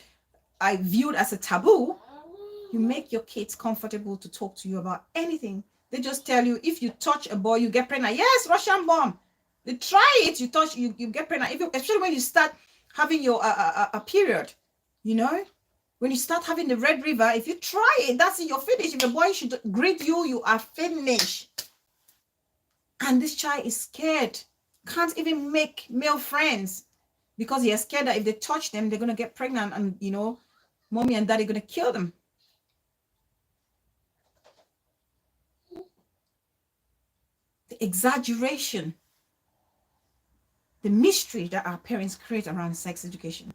I viewed as a taboo, you make your kids comfortable to talk to you about anything. They just tell you, if you touch a boy, you get pregnant. Yes, Russian bomb. They try it, you touch, you get pregnant. Especially when you start having your a period, when you start having the red river, if you try it, that's it, you're finished. If the boy should greet you, you are finished. And this child is scared, can't even make male friends. because he is scared that if they touch them, they're going to get pregnant and, you know, mommy and daddy are going to kill them. The exaggeration, the mystery that our parents create around sex education.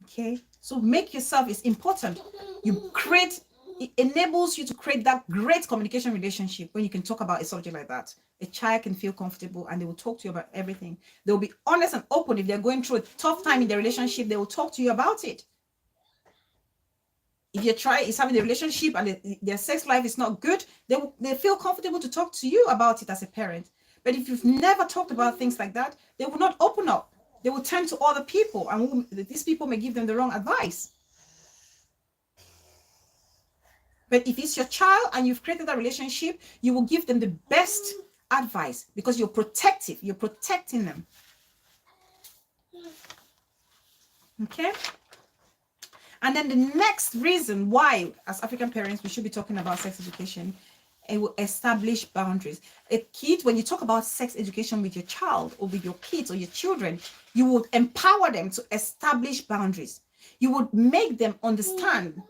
Okay, so make yourself is important. You create, it enables you to create that great communication relationship when you can talk about a subject like that. A child can feel comfortable and they will talk to you about everything. They'll be honest and open. If they're going through a tough time in their relationship, they will talk to you about it. If your child is having a relationship and their sex life is not good, they feel comfortable to talk to you about it as a parent. But if you've never talked about things like that, they will not open up. They will turn to other people, and these people may give them the wrong advice. But if it's your child and you've created that relationship, you will give them the best advice because you're protective. You're protecting them. Okay? And then the next reason why, as African parents, we should be talking about sex education, it will establish boundaries. A kid, when you talk about sex education with your child or with your kids or your children, you would empower them to establish boundaries. You would make them understand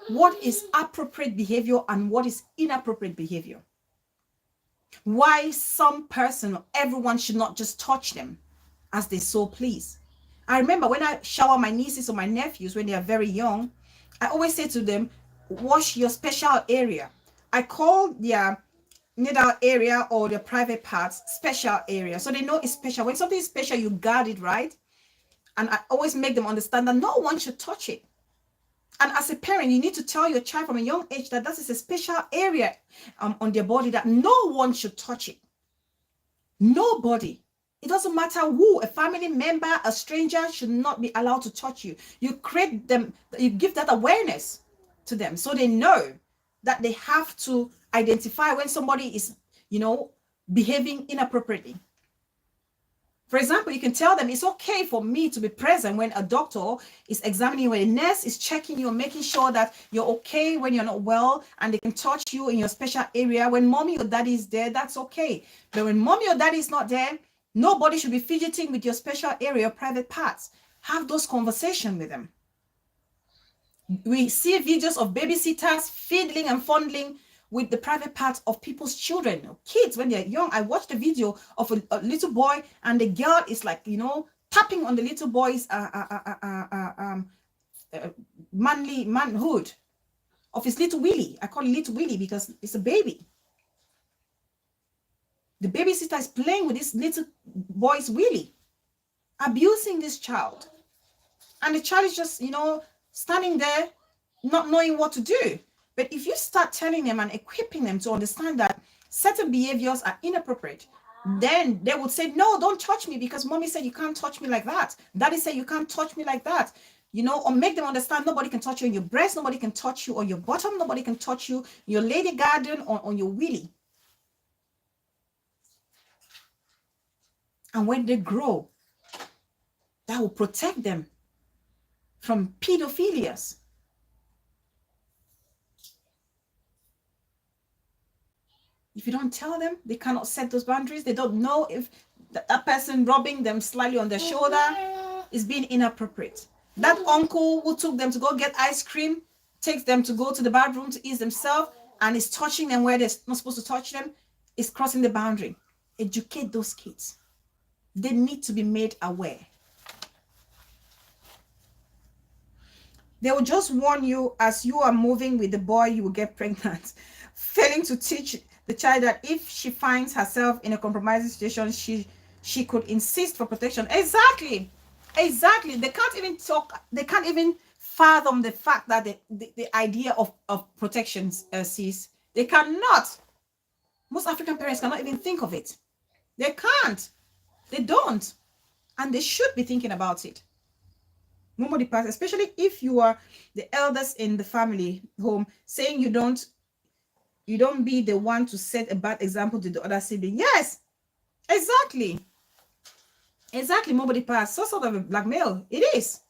what is appropriate behavior and what is inappropriate behavior. Why some person or everyone should not just touch them as they so please. I remember when I shower my nieces or my nephews when they are very young, I always say to them, wash your special area. I call their middle area or their private parts special area. So they know it's special. When something is special, you guard it, right? And I always make them understand that no one should touch it. And as a parent, you need to tell your child from a young age that that is a special area on their body that no one should touch it. Nobody. It doesn't matter who, a family member, a stranger should not be allowed to touch you. You create them, you give that awareness to them so they know that they have to identify when somebody is, you know, behaving inappropriately. For example, you can tell them it's okay for me to be present when a doctor is examining you, when a nurse is checking you and making sure that you're okay when you're not well, and they can touch you in your special area. When mommy or daddy is there, that's okay. But when mommy or daddy is not there, nobody should be fidgeting with your special area, private parts. Have those conversations with them. We see videos of babysitters fiddling and fondling with the private parts of people's children, kids when they're young. I watched a video of a little boy and the girl is like, you know, tapping on the little boy's manly manhood of his little willy. I call it little willy because it's a baby. The babysitter is playing with this little boy's willy, abusing this child. And the child is just, you know, standing there, not knowing what to do. But if you start telling them and equipping them to understand that certain behaviors are inappropriate, then they would say, no, don't touch me because mommy said you can't touch me like that. Daddy said you can't touch me like that. You know, or make them understand nobody can touch you on your breast, nobody can touch you on your bottom, nobody can touch you, your lady garden, or on your willy. And when they grow, that will protect them from pedophilias. If you don't tell them, they cannot set those boundaries. They don't know if that person rubbing them slightly on their shoulder is being inappropriate. That uncle who took them to go get ice cream, takes them to go to the bathroom to ease themselves, and is touching them where they're not supposed to touch them, is crossing the boundary. Educate those kids. They need to be made aware. They will just warn you as you are moving with the boy, you will get pregnant. Failing to teach the child that if she finds herself in a compromising situation, she could insist for protection. Exactly. They can't even talk. They can't even fathom the fact that the idea of protection cease. They cannot. Most African parents cannot even think of it. They can't. They don't. And they should be thinking about it. Nobody pass, especially if you are the eldest in the family home, saying you don't be the one to set a bad example to the other sibling. Yes, exactly. Nobody pass. So sort of a blackmail. It is.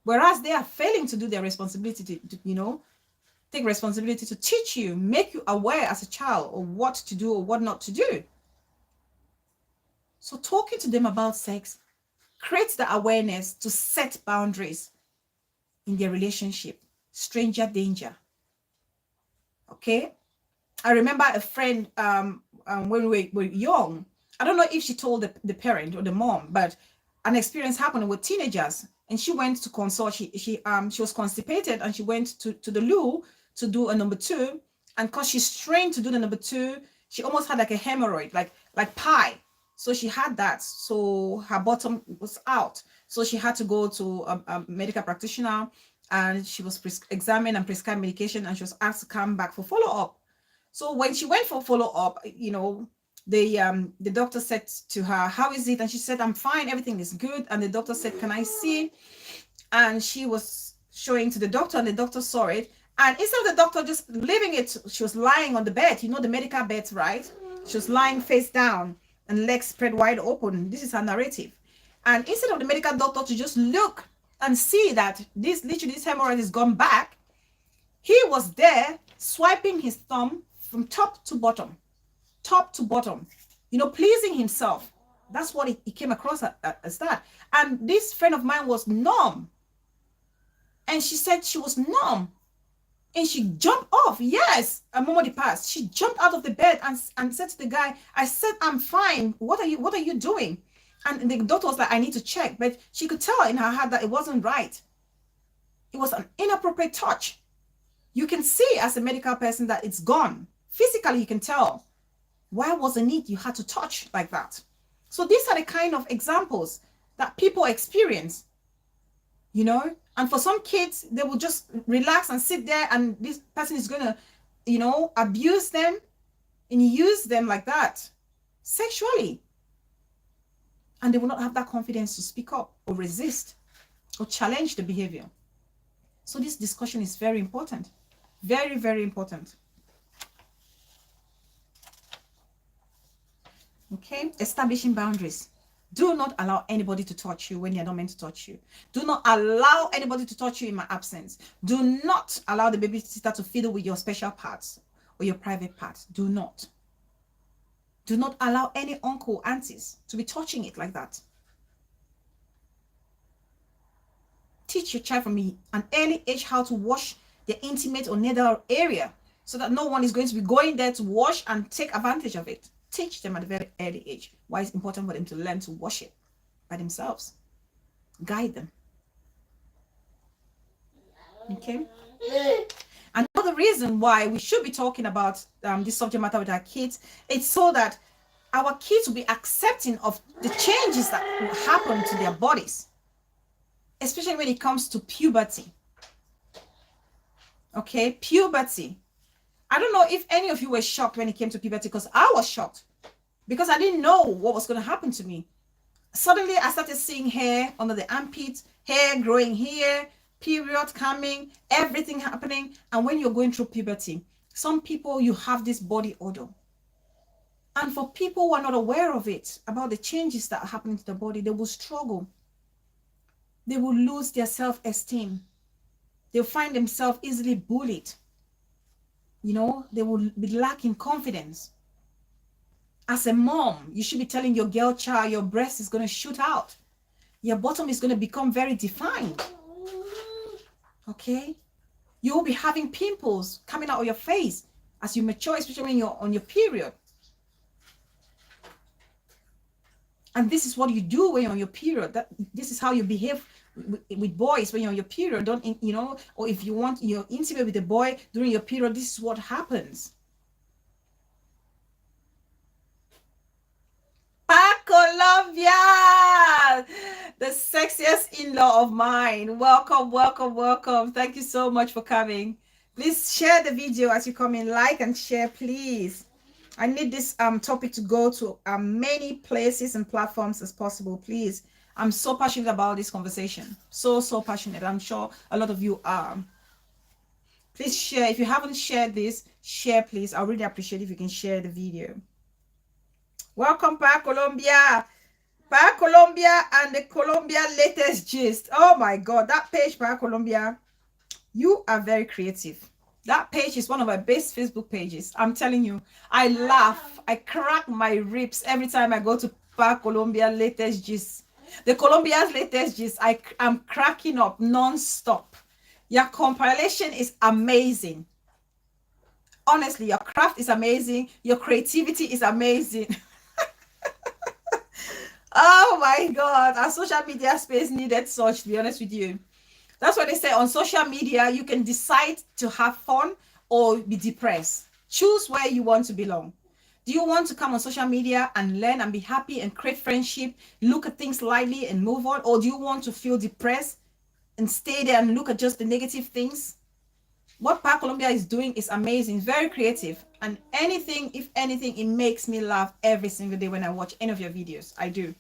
Whereas they are failing to do their responsibility to you know, take responsibility to teach you, make you aware as a child of what to do or what not to do. So talking to them about sex creates the awareness to set boundaries in their relationship. Stranger danger. Okay. I remember a friend when we were young. I don't know if she told the parent or the mom, but an experience happened with teenagers, and she went to consult. She was constipated, and she went to the loo to do a number two, and because she's trained to do the number two, she almost had like a hemorrhoid, like pie. So she had that. So her bottom was out. So she had to go to a medical practitioner, and she was examined and prescribed medication, and she was asked to come back for follow-up. So when she went for follow-up, the doctor said to her, "How is it?" And she said, "I'm fine, everything is good." And the doctor said, "Can I see?" And she was showing to the doctor, and the doctor saw it. And instead of the doctor just leaving it, she was lying on the bed, the medical beds, right? She was lying face down and legs spread wide open. This is her narrative. And instead of the medical doctor to just look and see that this hemorrhoid has gone back, he was there swiping his thumb from top to bottom, pleasing himself. That's what he came across as that. And this friend of mine was numb. And she said she was numb. And she jumped off. Yes, a moment passed. She jumped out of the bed and said to the guy, "I said, I'm fine. What are you doing?" And the doctor was like, "I need to check." But she could tell in her heart that it wasn't right. It was an inappropriate touch. You can see as a medical person that it's gone. Physically, you can tell. Why wasn't it you had to touch like that? So these are the kind of examples that people experience, and for some kids, they will just relax and sit there, and this person is going to, abuse them and use them like that sexually. And they will not have that confidence to speak up or resist or challenge the behavior. So this discussion is very important. Very, very important. Okay, establishing boundaries. Do not allow anybody to touch you when they're not meant to touch you. Do not allow anybody to touch you in my absence. Do not allow the babysitter to fiddle with your special parts or your private parts. Do not. Do not allow any uncle, aunties to be touching it like that. Teach your child from an early age how to wash their intimate or nether area so that no one is going to be going there to wash and take advantage of it. Teach them at a very early age why it's important for them to learn to wash it by themselves. Guide them. Okay? Another reason why we should be talking about this subject matter with our kids, it's so that our kids will be accepting of the changes that will happen to their bodies, especially when it comes to puberty. Okay, puberty. I don't know if any of you were shocked when it came to puberty, because I was shocked because I didn't know what was going to happen to me. Suddenly, I started seeing hair under the armpits, hair growing here, period coming, everything happening. And when you're going through puberty, some people, you have this body odor. And for people who are not aware of it, about the changes that are happening to the body, they will struggle. They will lose their self-esteem. They'll find themselves easily bullied. They will be lacking confidence. As a mom, you should be telling your girl child your breast is going to shoot out. Your bottom is going to become very defined. Okay? You will be having pimples coming out of your face as you mature, especially when you're on your period. And this is what you do when you're on your period. This is how you behave with boys when you're on your period. Don't, or if you're intimate with a boy during your period, this is what happens. Colombia, the sexiest in-law of mine. Welcome, welcome, welcome. Thank you so much for coming. Please share the video as you come in. Like and share, please. I need this topic to go to many places and platforms as possible, please. I'm so passionate about this conversation. So passionate. I'm sure a lot of you are. Please share. If you haven't shared this, share, please. I really appreciate if you can share the video. Welcome back, Colombia. Back, Colombia and the Colombia latest gist. Oh my God, that page, back, Colombia. You are very creative. That page is one of my best Facebook pages. I'm telling you, I laugh. I crack my ribs every time I go to Pa Colombia latest gist. The Colombia's latest gist. I'm cracking up non-stop. Your compilation is amazing. Honestly, your craft is amazing. Your creativity is amazing. Oh my God, our social media space needed such, to be honest with you. That's what they say on social media. You can decide to have fun or be depressed. Choose where you want to belong. Do you want to come on social media and learn and be happy and create friendship, look at things lightly and move on? Or do you want to feel depressed and stay there and look at just the negative things? What Pa Colombia is doing is amazing, very creative. And anything, if anything, it makes me laugh every single day when I watch any of your videos. I do.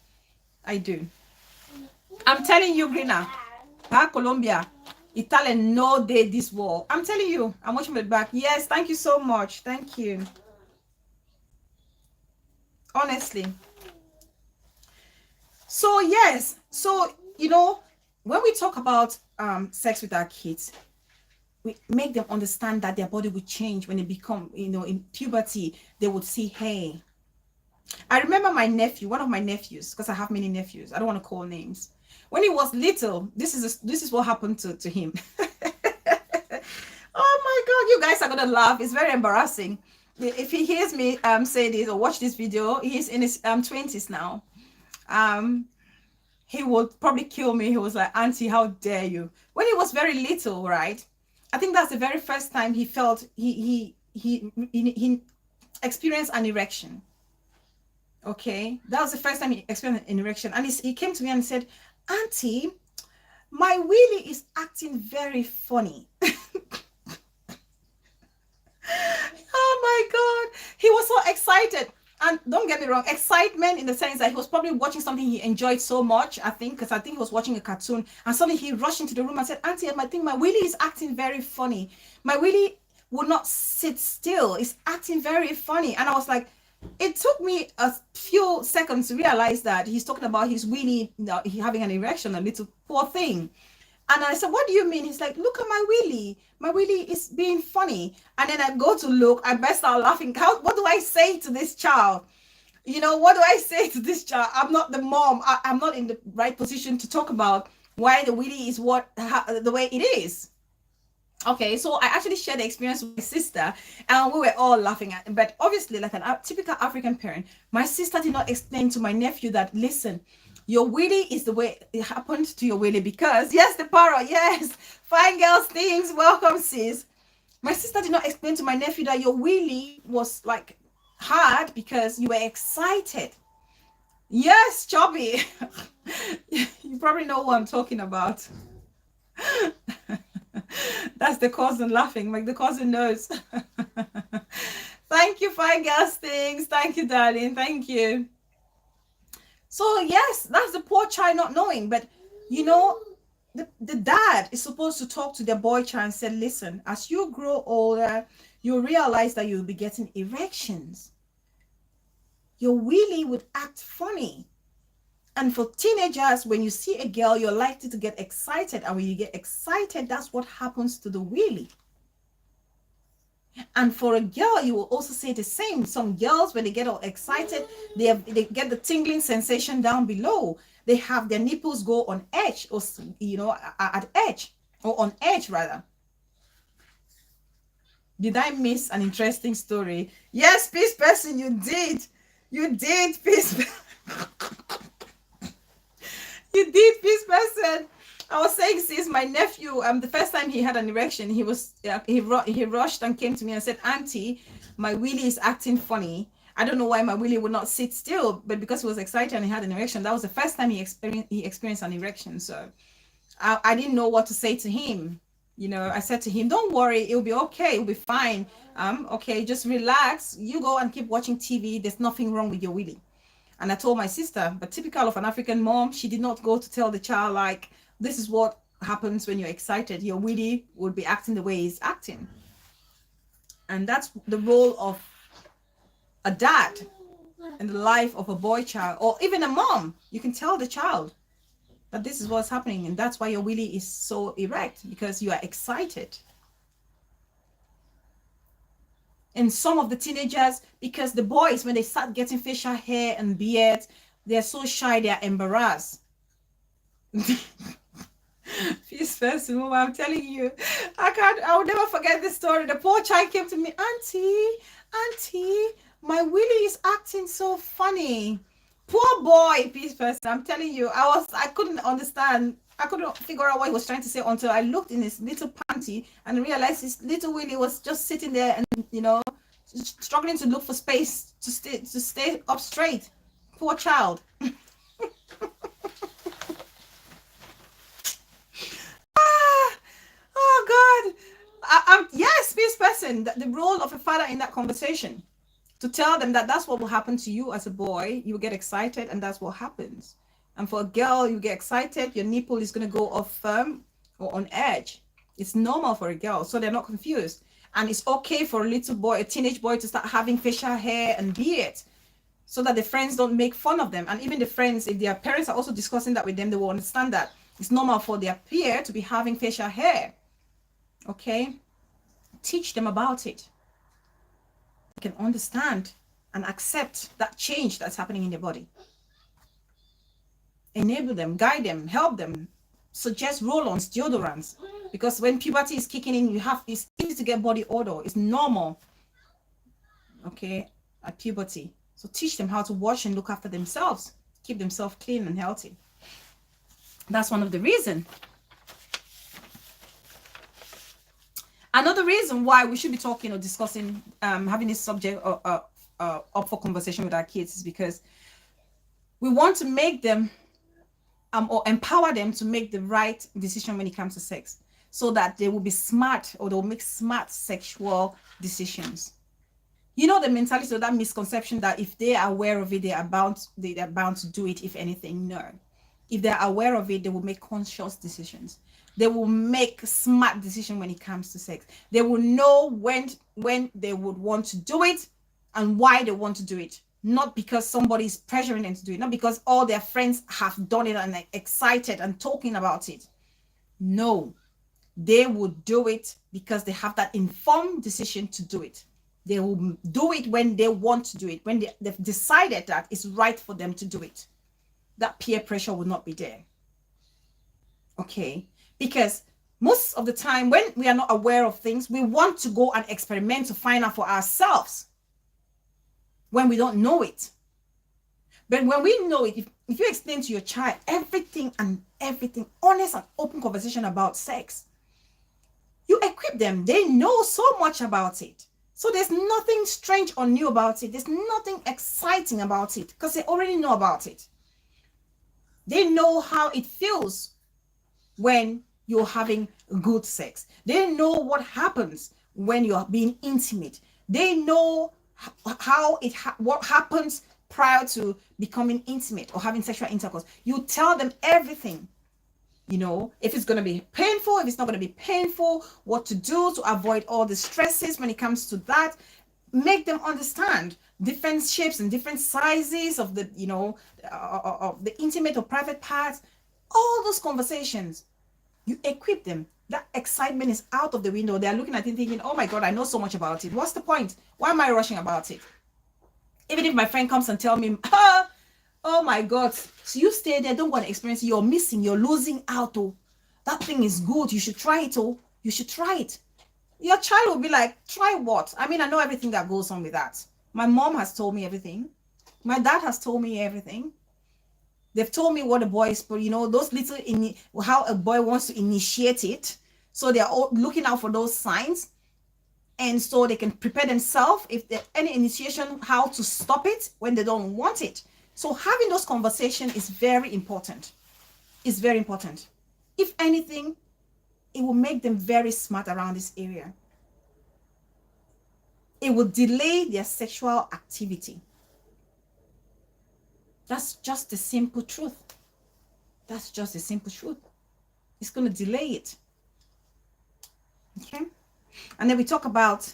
I'm telling you, Greener, Pa Colombia, Italian no day this war. I'm telling you, I'm watching it back. Yes, thank you so much. Thank you. Honestly. So yes, so when we talk about sex with our kids, we make them understand that their body will change when they become, in puberty. They would see, hey, I remember my nephew, one of my nephews, because I have many nephews. I don't want to call names. When he was little, this is what happened to him. Oh my God, you guys are gonna laugh. It's very embarrassing. If he hears me say this or watch this video, he's in his 20s now. He would probably kill me. He was like, Auntie, how dare you? When he was very little, right? I think that's the very first time he felt he experienced an erection. Okay, that was the first time he experienced an erection, and he came to me and said, Auntie, my wheelie is acting very funny. Oh my God, he was so excited. And don't get me wrong, excitement in the sense that he was probably watching something he enjoyed so much, I think, because I think he was watching a cartoon, and suddenly he rushed into the room and said, Auntie, I think my wheelie is acting very funny. My wheelie would not sit still. It's acting very funny. And I was like, it took me a few seconds to realize that he's talking about his wheelie, he having an erection, a little poor thing. And I said, what do you mean? He's like, look at my wheelie. My wheelie is being funny. And then I go to look, I burst out laughing. What do I say to this child? What do I say to this child? I'm not the mom. I'm not in the right position to talk about why the wheelie is the way it is. Okay, so I actually shared the experience with my sister, and we were all laughing at it. But obviously, like a typical African parent, my sister did not explain to my nephew that, listen, your wheelie is the way it happened to your wheelie because, yes, the parrot, yes, fine girls things, welcome sis. My sister did not explain to my nephew that your wheelie was like hard because you were excited. Yes, Chubby. You probably know what I'm talking about. That's the cousin laughing, like the cousin knows. Thank you, fine girls things. Thank you, darling. Thank you. So yes, that's the poor child not knowing. But the dad is supposed to talk to the boy child and say, listen, as you grow older, you realize that you'll be getting erections. Your wheelie would act funny. And for teenagers, when you see a girl, you're likely to get excited. And when you get excited, that's what happens to the wheelie. And for a girl, you will also say the same. Some girls, when they get all excited, they get the tingling sensation down below. They have their nipples go on edge, or at edge, or on edge rather. Did I miss an interesting story? Yes, peace person, you did. You did, peace. You did, peace person. I was saying, sis, my nephew, the first time he had an erection, he rushed and came to me and said, Auntie, my wheelie is acting funny. I don't know why my wheelie would not sit still, but because he was excited and he had an erection, that was the first time he experienced an erection. So I didn't know what to say to him. I said to him, don't worry, it'll be okay, it'll be fine. Okay, just relax. You go and keep watching TV. There's nothing wrong with your wheelie. And I told my sister, but typical of an African mom, she did not go to tell the child, like, this is what happens when you're excited. Your wheelie will be acting the way it's acting. And that's the role of a dad in the life of a boy child, or even a mom. You can tell the child that this is what's happening, and that's why your wheelie is so erect, because you are excited. And some of the teenagers, because the boys, when they start getting facial hair and beards, They're so shy, they're embarrassed. Peace person, Mama, I'm telling you, I will never forget this story. The poor child came to me, Auntie, my Willie is acting so funny. Poor boy, peace person. I'm telling you, I couldn't understand. I couldn't figure out what he was trying to say until I looked in his little panty and realized his little Willie was just sitting there and, struggling to look for space to stay up straight. Poor child. Oh God. Yes, peace person. The role of a father in that conversation, to tell them that that's what will happen to you as a boy. You get excited and that's what happens. And for a girl, you get excited, your nipple is going to go off firm or on edge. It's normal for a girl, so they're not confused. And it's okay for a little boy, a teenage boy, to start having facial hair and beard, so that the friends don't make fun of them. And even the friends, if their parents are also discussing that with them, they will understand that it's normal for their peer to be having facial hair. Okay? Teach them about it. They can understand and accept that change that's happening in their body. Enable them, guide them, help them, suggest roll-ons, deodorants. Because when puberty is kicking in, it's easy to get body odor. It's normal, okay, at puberty. So teach them how to wash and look after themselves, keep themselves clean and healthy. That's one of the reasons. Another reason why we should be talking or discussing, having this subject up for conversation with our kids is because we want to make them or empower them to make the right decision when it comes to sex, so that they will be smart, or they'll make smart sexual decisions. You know, the mentality of that misconception that if they are aware of it, they are bound to do it, if anything. No. If they're aware of it, they will make conscious decisions. They will make smart decisions when it comes to sex. They will know when they would want to do it and why they want to do it. Not because somebody is pressuring them to do it. Not because all their friends have done it and are excited and talking about it. No. They will do it because they have that informed decision to do it. They will do it when they want to do it, when they've decided that it's right for them to do it. That peer pressure will not be there. Okay? Because most of the time, when we are not aware of things, we want to go and experiment to find out for ourselves when we don't know it. But when we know it, if you explain to your child everything, honest and open conversation about sex, you equip them. They know so much about it. So there's nothing strange or new about it. There's nothing exciting about it because they already know about it. They know how it feels when you're having good sex. They know what happens when you're being intimate. They know what happens prior to becoming intimate or having sexual intercourse. You tell them everything. You know, if it's going to be painful, if it's not going to be painful, what to do to avoid all the stresses when it comes to that. Make them understand different shapes and different sizes of the, of the intimate or private parts. All those conversations, you equip them. That excitement is out of the window. They're looking at it thinking, oh my God, I know so much about it. What's the point? Why am I rushing about it? Even if my friend comes and tell me, oh my God, so you stay there, don't want to experience it. You're missing, you're losing out. Oh, that thing is good. You should try it. Oh, you should try it. Your child will be like, try what? I mean, I know everything that goes on with that. My mom has told me everything. My dad has told me everything. They've told me what a boy is, but those little, how a boy wants to initiate it. So they're all looking out for those signs. And so they can prepare themselves if there's any initiation, how to stop it when they don't want it. So having those conversations is very important. It's very important. If anything, it will make them very smart around this area. It will delay their sexual activity. That's just the simple truth. That's just the simple truth. It's going to delay it. Okay? And then we talk about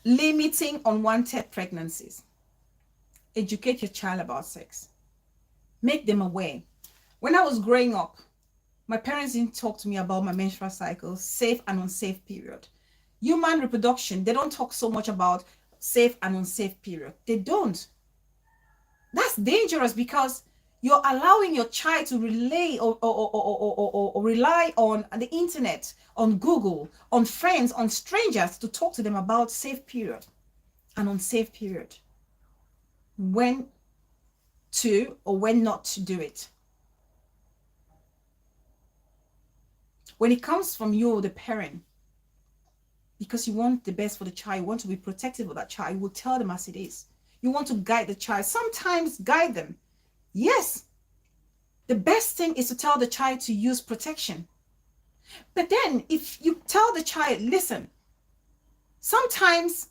limiting unwanted pregnancies. Educate your child about sex. Make them aware. When I was growing up, my parents didn't talk to me about my menstrual cycle, safe and unsafe period. Human reproduction, they don't talk so much about safe and unsafe period. They don't. That's dangerous because you're allowing your child to relay or rely on the internet, on Google, on friends, on strangers to talk to them about safe period and unsafe period. When to or when not to do it. When it comes from you, the parent, because you want the best for the child, you want to be protective of that child, you will tell them as it is. You want to guide the child. Sometimes guide them. Yes, the best thing is to tell the child to use protection. But then if you tell the child, listen, sometimes,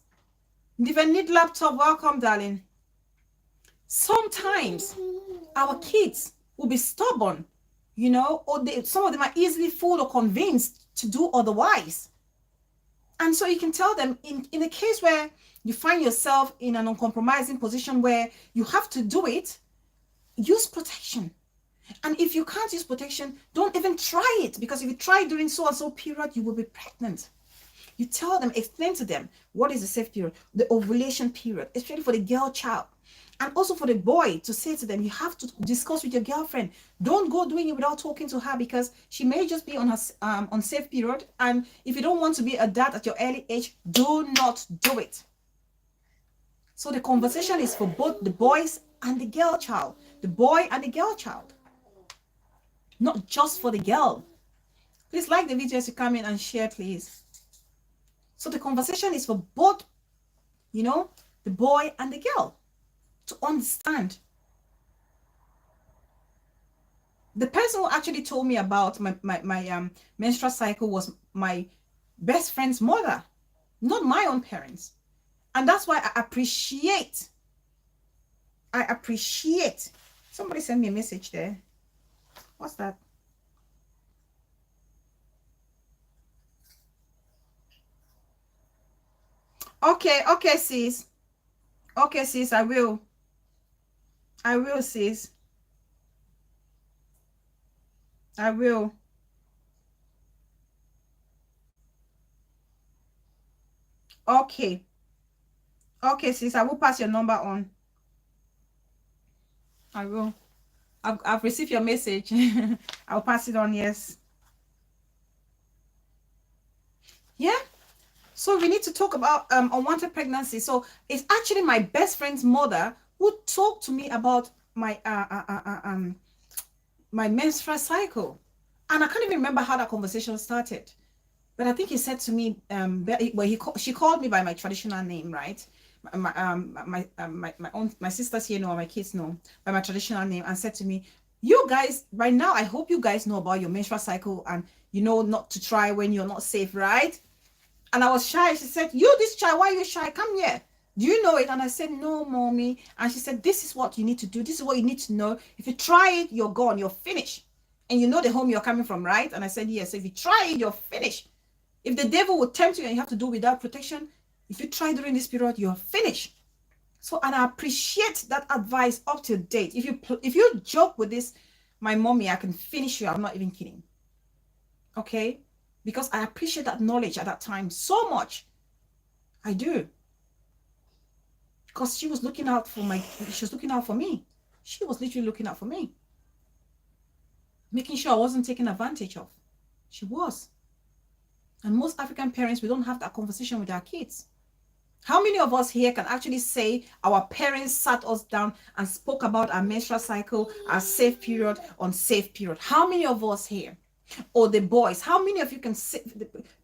if I need laptop, welcome, darling. Sometimes our kids will be stubborn, you know, or some of them are easily fooled or convinced to do otherwise. And so you can tell them in a case where you find yourself in an uncompromising position where you have to do it, use protection. And if you can't use protection, don't even try it, because if you try during so and so period, you will be pregnant. You tell them, explain to them what is the safe period, the ovulation period, especially for the girl child. And also for the boy, to say to them, you have to discuss with your girlfriend. Don't go doing it without talking to her, because she may just be on her unsafe period. And if you don't want to be a dad at your early age, do not do it. So the conversation is for both the boys and the girl child, the boy and the girl child, not just for the girl. Please like the video as you come in and share, please. So the conversation is for both, you know, the boy and the girl, to understand. The person who actually told me about my menstrual cycle was my best friend's mother, not my own parents. And that's why I appreciate. Somebody sent me a message there. What's that? Okay, sis. Okay, sis, I will, sis. I will. Okay. Okay, sis, I will pass your number on. I will. I've received your message. I'll pass it on, yes. Yeah. So we need to talk about unwanted pregnancy. So it's actually my best friend's mother who talked to me about my my menstrual cycle. And I can't even remember how that conversation started. But I think he said to me, she called me by my traditional name, right? My sisters here know, my kids know, by my traditional name, and said to me, you guys, right now, I hope you guys know about your menstrual cycle and you know not to try when you're not safe, right? And I was shy. She said, you, this child, why are you shy? Come here. Do you know it? And I said, no, mommy. And she said, this is what you need to do. This is what you need to know. If you try it, you're gone. You're finished. And you know the home you're coming from, right? And I said, yes. So if you try it, you're finished. If the devil will tempt you and you have to do without protection, if you try during this period, you're finished. So, and I appreciate that advice up to date. If you joke with this, my mommy, I can finish you. I'm not even kidding. Okay? Because I appreciate that knowledge at that time so much. I do. Because she was looking out for me. She was literally looking out for me. Making sure I wasn't taken advantage of. She was. And most African parents, we don't have that conversation with our kids. How many of us here can actually say our parents sat us down and spoke about our menstrual cycle, our safe period, unsafe period? How many of us here? Or the boys, how many of you can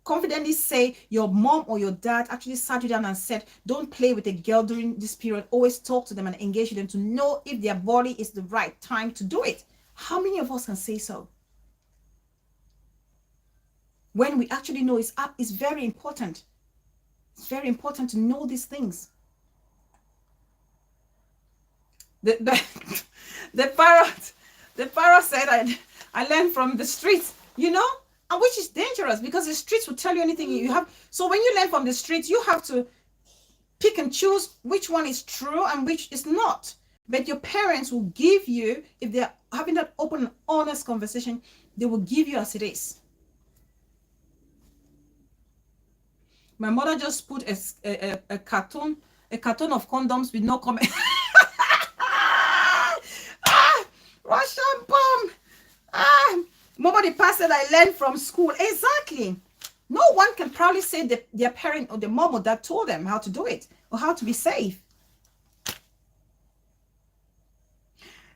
confidently say your mom or your dad actually sat you down and said, don't play with a girl during this period, always talk to them and engage with them to know if their body is the right time to do it? How many of us can say so? When we actually know it's up, it's very important. It's very important to know these things. The parrot said, I learned from the streets, you know, and which is dangerous because the streets will tell you anything you have. So when you learn from the streets, you have to pick and choose which one is true and which is not. But your parents will give you, if they're having that open and honest conversation, they will give you as it is. My mother just put a carton of condoms with no comment. Mama, the past that I learned from school. Exactly. No one can proudly say that their parent or their mom or dad told them how to do it or how to be safe.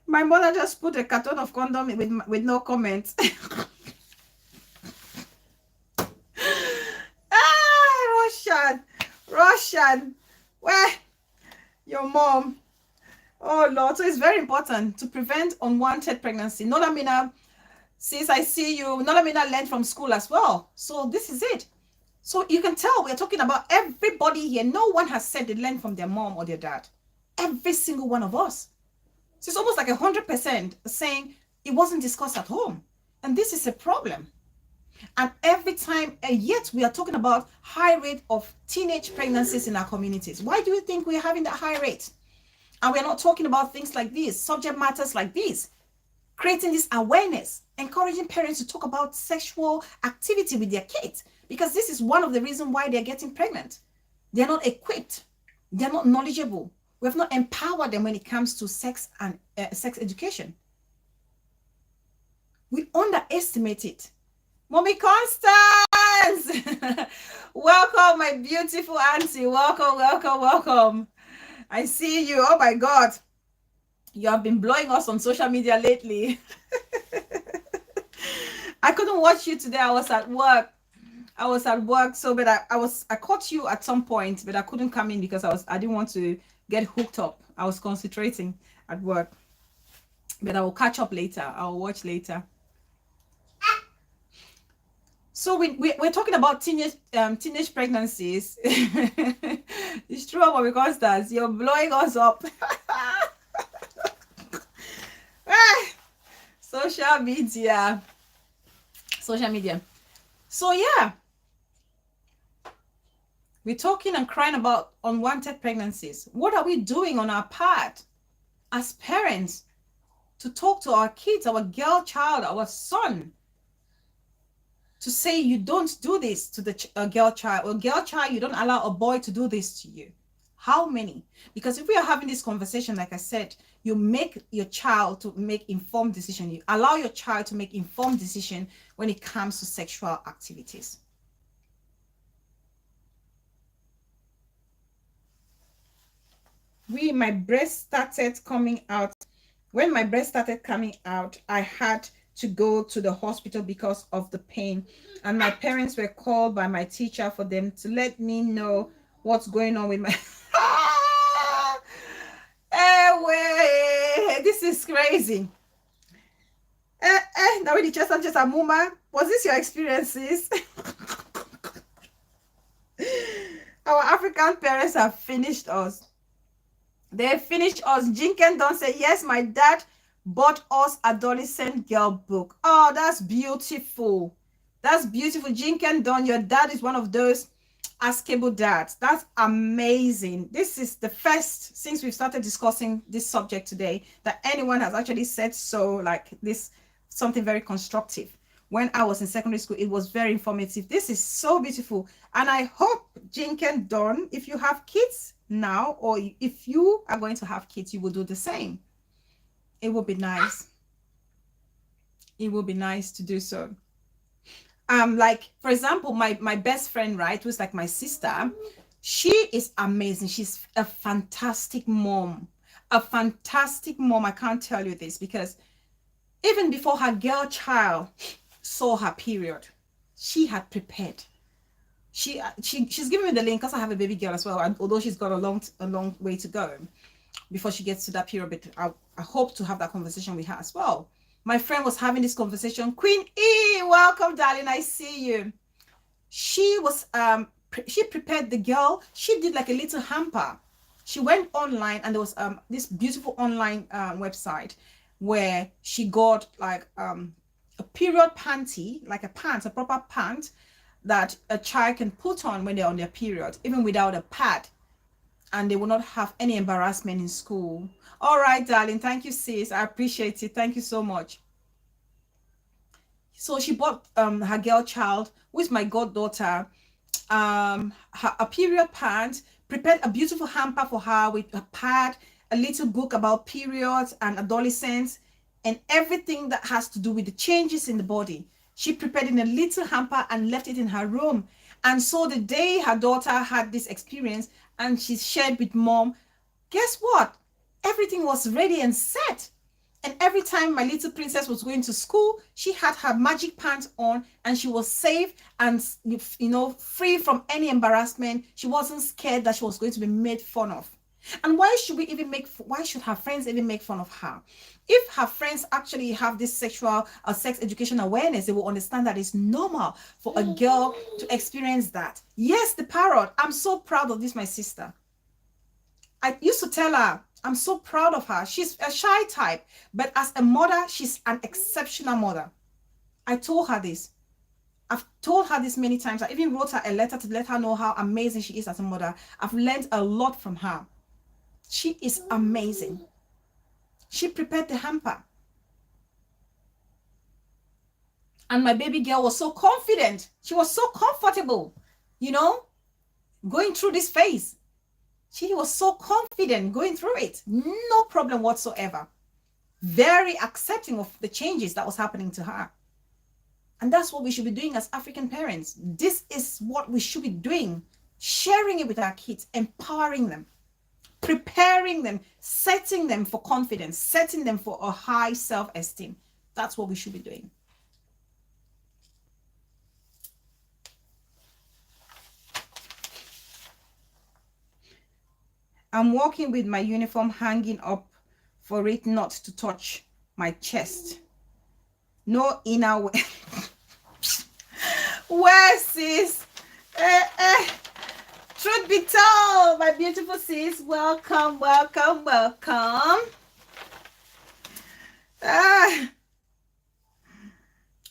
My mother just put a carton of condom with no comment. Russian. Where? Your mom. Oh, Lord. So it's very important to prevent unwanted pregnancy. Nolamina, since I see you, Nolamina learned from school as well. So this is it. So you can tell we're talking about everybody here. No one has said they learned from their mom or their dad. Every single one of us. So it's almost like 100% saying it wasn't discussed at home. And this is a problem. And every time, yet we are talking about high rate of teenage pregnancies in our communities. Why do you think we're having that high rate? And we're not talking about things like this, subject matters like this, creating this awareness, encouraging parents to talk about sexual activity with their kids, because this is one of the reasons why they're getting pregnant. They're not equipped. They're not knowledgeable. We have not empowered them when it comes to sex and sex education. We underestimate it. Mommy Constance, welcome, my beautiful auntie. Welcome, welcome, welcome. I see you. Oh my God, you have been blowing us on social media lately. I couldn't watch you today. I was at work. So but I caught you at some point, but I couldn't come in because I didn't want to get hooked up. I was concentrating at work. But I will catch up later. I'll watch later. So we're talking about teenage pregnancies. It's true, Mommy Constance. You're blowing us up. Social media. So yeah, we're talking and crying about unwanted pregnancies. What are we doing on our part as parents to talk to our kids, our girl child, our son, to say you don't do this to the girl child, or girl child, you don't allow a boy to do this to you? How many? Because if we are having this conversation, like I said, you make your child to make informed decision. You allow your child to make informed decision when it comes to sexual activities. When my breast started coming out, I had to go to the hospital because of the pain, and my parents were called by my teacher for them to let me know what's going on with my this is crazy. Now with the chest and a muma, was this your experiences? Our African parents have finished us. They finished us. Jinken don't say, yes, my dad bought us adolescent girl book. Oh, that's beautiful. That's beautiful. Jinken Don, your dad is one of those askable dads. That's amazing. This is the first, since we've started discussing this subject today, that anyone has actually said so, like this, something very constructive. When I was in secondary school, it was very informative. This is so beautiful. And I hope, Jinken Don, if you have kids now, or if you are going to have kids, you will do the same. It will be nice. It will be nice to do so. Like, for example, my best friend, right, who's like my sister, she is amazing. She's a fantastic mom. A fantastic mom. I can't tell you this, because even before her girl child saw her period, she had prepared. She's giving me the link because I have a baby girl as well, and although she's got a long way to go before she gets to that period, but I hope to have that conversation with her as well. My friend was having this conversation. Queen E, welcome, darling. I see you. She was she prepared the girl. She did like a little hamper. She went online, and there was this beautiful online website where she got like a period panty, like a pant, a proper pant that a child can put on when they're on their period, even without a pad, and they will not have any embarrassment in school. All right, darling. Thank you, sis. I appreciate it. Thank you so much. So she bought her girl child, with my goddaughter, a period pant, prepared a beautiful hamper for her with a pad, a little book about periods and adolescents, and everything that has to do with the changes in the body. She prepared in a little hamper and left it in her room. And so the day her daughter had this experience and she shared with mom, guess what? Everything was ready and set. And every time my little princess was going to school, she had her magic pants on and she was safe and, free from any embarrassment. She wasn't scared that she was going to be made fun of. And why should her friends even make fun of her? If her friends actually have this sexual or sex education awareness, they will understand that it's normal for a girl to experience that. Yes, the parrot. I'm so proud of this, my sister. I used to tell her, I'm so proud of her. She's a shy type, but as a mother, she's an exceptional mother. I told her this. I've told her this many times. I even wrote her a letter to let her know how amazing she is as a mother. I've learned a lot from her. She is amazing. She prepared the hamper. And my baby girl was so confident. She was so comfortable, going through this phase. She was so confident going through it. No problem whatsoever. Very accepting of the changes that was happening to her. And that's what we should be doing as African parents. This is what we should be doing. Sharing it with our kids, empowering them, preparing them, setting them for confidence, setting them for a high self-esteem. That's what we should be doing. I'm walking with my uniform hanging up for it not to touch my chest. No inner wear. Where, sis? Truth be told, my beautiful sis, welcome, welcome, welcome.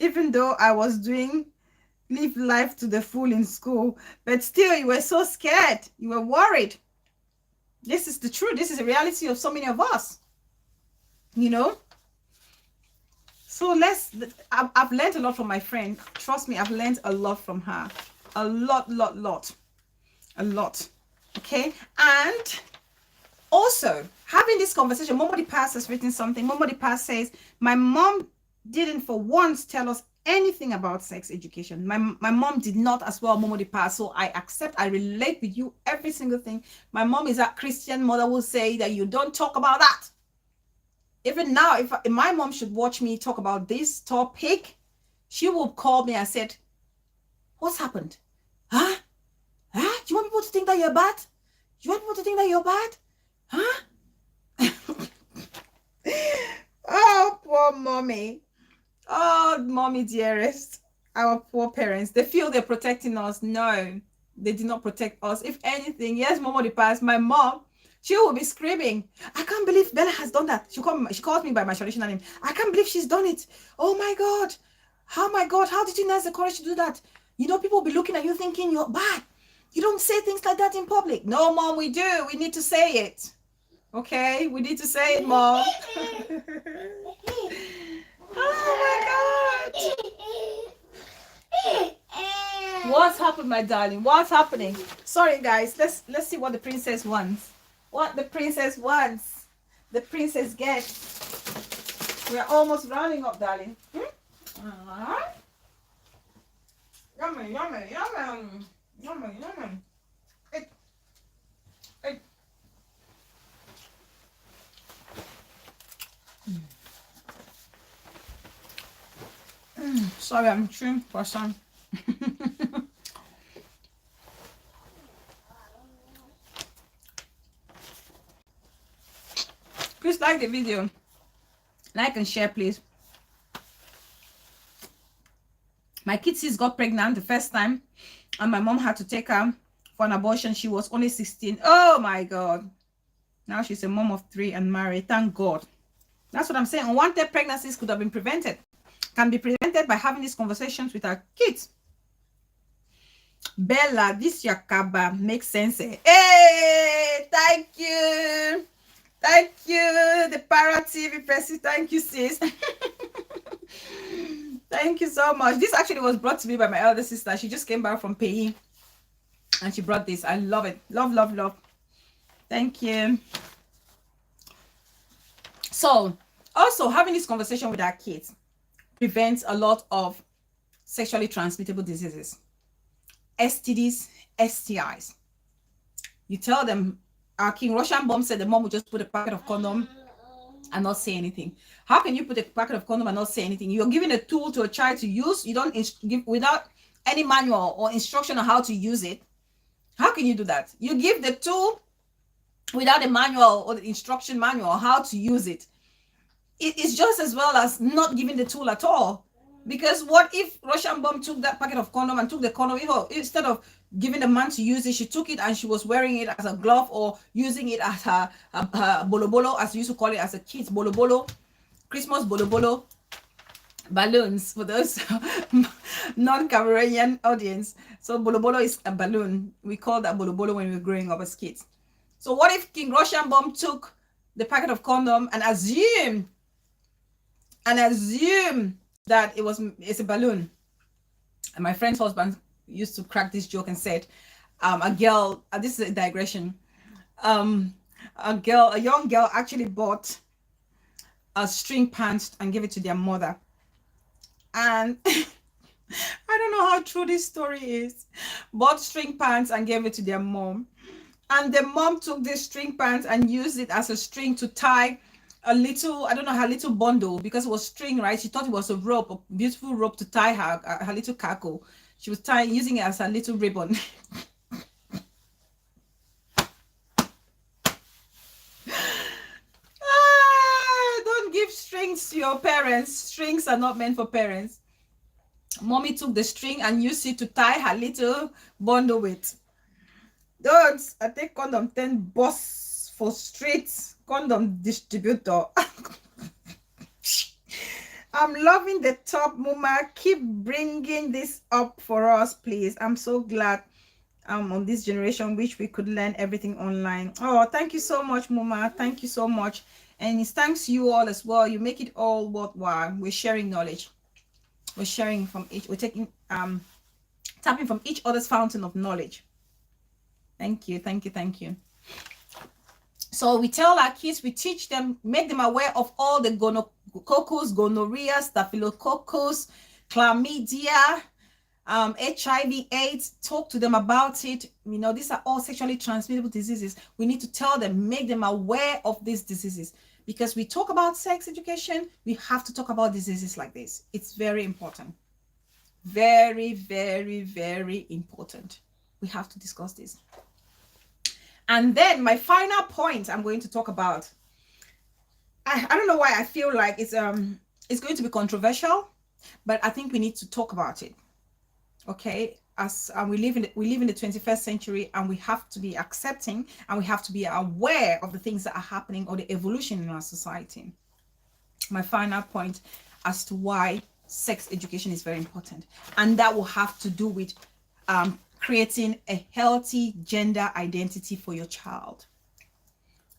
Even though I was doing live life to the full in school, but still you were so scared. You were worried. This is the truth. This is the reality of so many of us. So I've learned a lot from my friend. Trust me, I've learned a lot from her. A lot. A lot. Okay? And also, having this conversation, Momo the Past has written something. Momo the Past says, my mom didn't for once tell us anything about sex education. My mom did not as well, Momo the Past. So I relate with you every single thing. My mom is a Christian mother, will say that you don't talk about that. Even now, if my mom should watch me talk about this topic, she will call me and said, what's happened? Huh? Do you want people to think that you're bad? Huh? Oh, poor mommy. Oh, mommy dearest. Our poor parents. They feel they're protecting us. No, they did not protect us. If anything, yes, Momo the Past, my mom, she will be screaming, I can't believe Bella has done that. She calls me by my traditional name. I can't believe she's done it. Oh my God. How did you have the courage to do that? People will be looking at you thinking you're bad. You don't say things like that in public. No, Mom, we do. We need to say it. Okay? We need to say it, Mom. Oh my God. What's happened, my darling? What's happening? Sorry, guys. Let's see what the princess wants. What the princess wants. The princess gets. We're almost rounding up, darling. Yummy, yummy, yummy. Yummy, yummy. Hey. Sorry, I'm chewing for some. Please like the video. Like and share, please. My kid sis got pregnant the first time, and my mom had to take her for an abortion. She was only 16. Oh my God. Now she's a mom of 3 and married. Thank God. That's what I'm saying. Unwanted pregnancies could have been prevented. Can be prevented by having these conversations with our kids. Bella, this Yakaba makes sense. Hey, thank you. Thank you. The Parrot TV person. Thank you, sis. Thank you so much. This actually was brought to me by my elder sister. She just came back from PE and she brought this. I love it. Love, love, love. Thank you. So Also, having this conversation with our kids prevents a lot of sexually transmittable diseases, STDs, STIs. You tell them, our King Russian bomb said the mom would just put a packet of condom and not say anything. How can you put a packet of condom and not say anything? You're giving a tool to a child to use. You don't give without any manual or instruction on how to use it. How can you do that? You give the tool without a manual or the instruction manual how to use it. It's just as well as not giving the tool at all. Because what if Russian bomb took that packet of condom and took the condom, instead of giving the man to use it, she took it and she was wearing it as a glove or using it as her bolo bolo, as we used to call it as a kid, bolo bolo, Christmas bolo bolo, balloons for those non-Cameroonian audience. So bolo bolo is a balloon. We called that bolo bolo when we were growing up as kids. So what if King Russian bomb took the packet of condom and assumed that it's a balloon? And my friend's husband used to crack this joke and said, a girl, this is a digression, a young girl actually bought a string pants and gave it to their mother. And I don't know how true this story is. Bought string pants and gave it to their mom. And the mom took this string pants and used it as a string to tie a little, I don't know, her little bundle, because it was string, right? She thought it was a rope, a beautiful rope to tie her little cackle. She was using it as a little ribbon. Don't give strings to your parents. Strings are not meant for parents. Mommy took the string and used it to tie her little bundle with. Don't. I take condom 10 boss for streets condom distributor. I'm loving the top, Muma. Keep bringing this up for us, please. I'm so glad on this generation which we could learn everything online. Oh, thank you so much, Muma. Thank you so much. And it's thanks to you all as well. You make it all worthwhile. We're sharing knowledge. We're sharing from each, we're taking tapping from each other's fountain of knowledge. Thank you, thank you, thank you. So we tell our kids, we teach them, make them aware of all the gonococcus, gonorrhea, staphylococcus, chlamydia, HIV, AIDS. Talk to them about it. You know, these are all sexually transmittable diseases. We need to tell them, make them aware of these diseases. Because we talk about sex education, we have to talk about diseases like this. It's very important. Very, very, very important. We have to discuss this. And then my final point I'm going to talk about, I don't know why I feel like it's going to be controversial, but I think we need to talk about it. Okay, as we live in the 21st century, and we have to be accepting and we have to be aware of the things that are happening or the evolution in our society. My final point as to why sex education is very important, and that will have to do with creating a healthy gender identity for your child.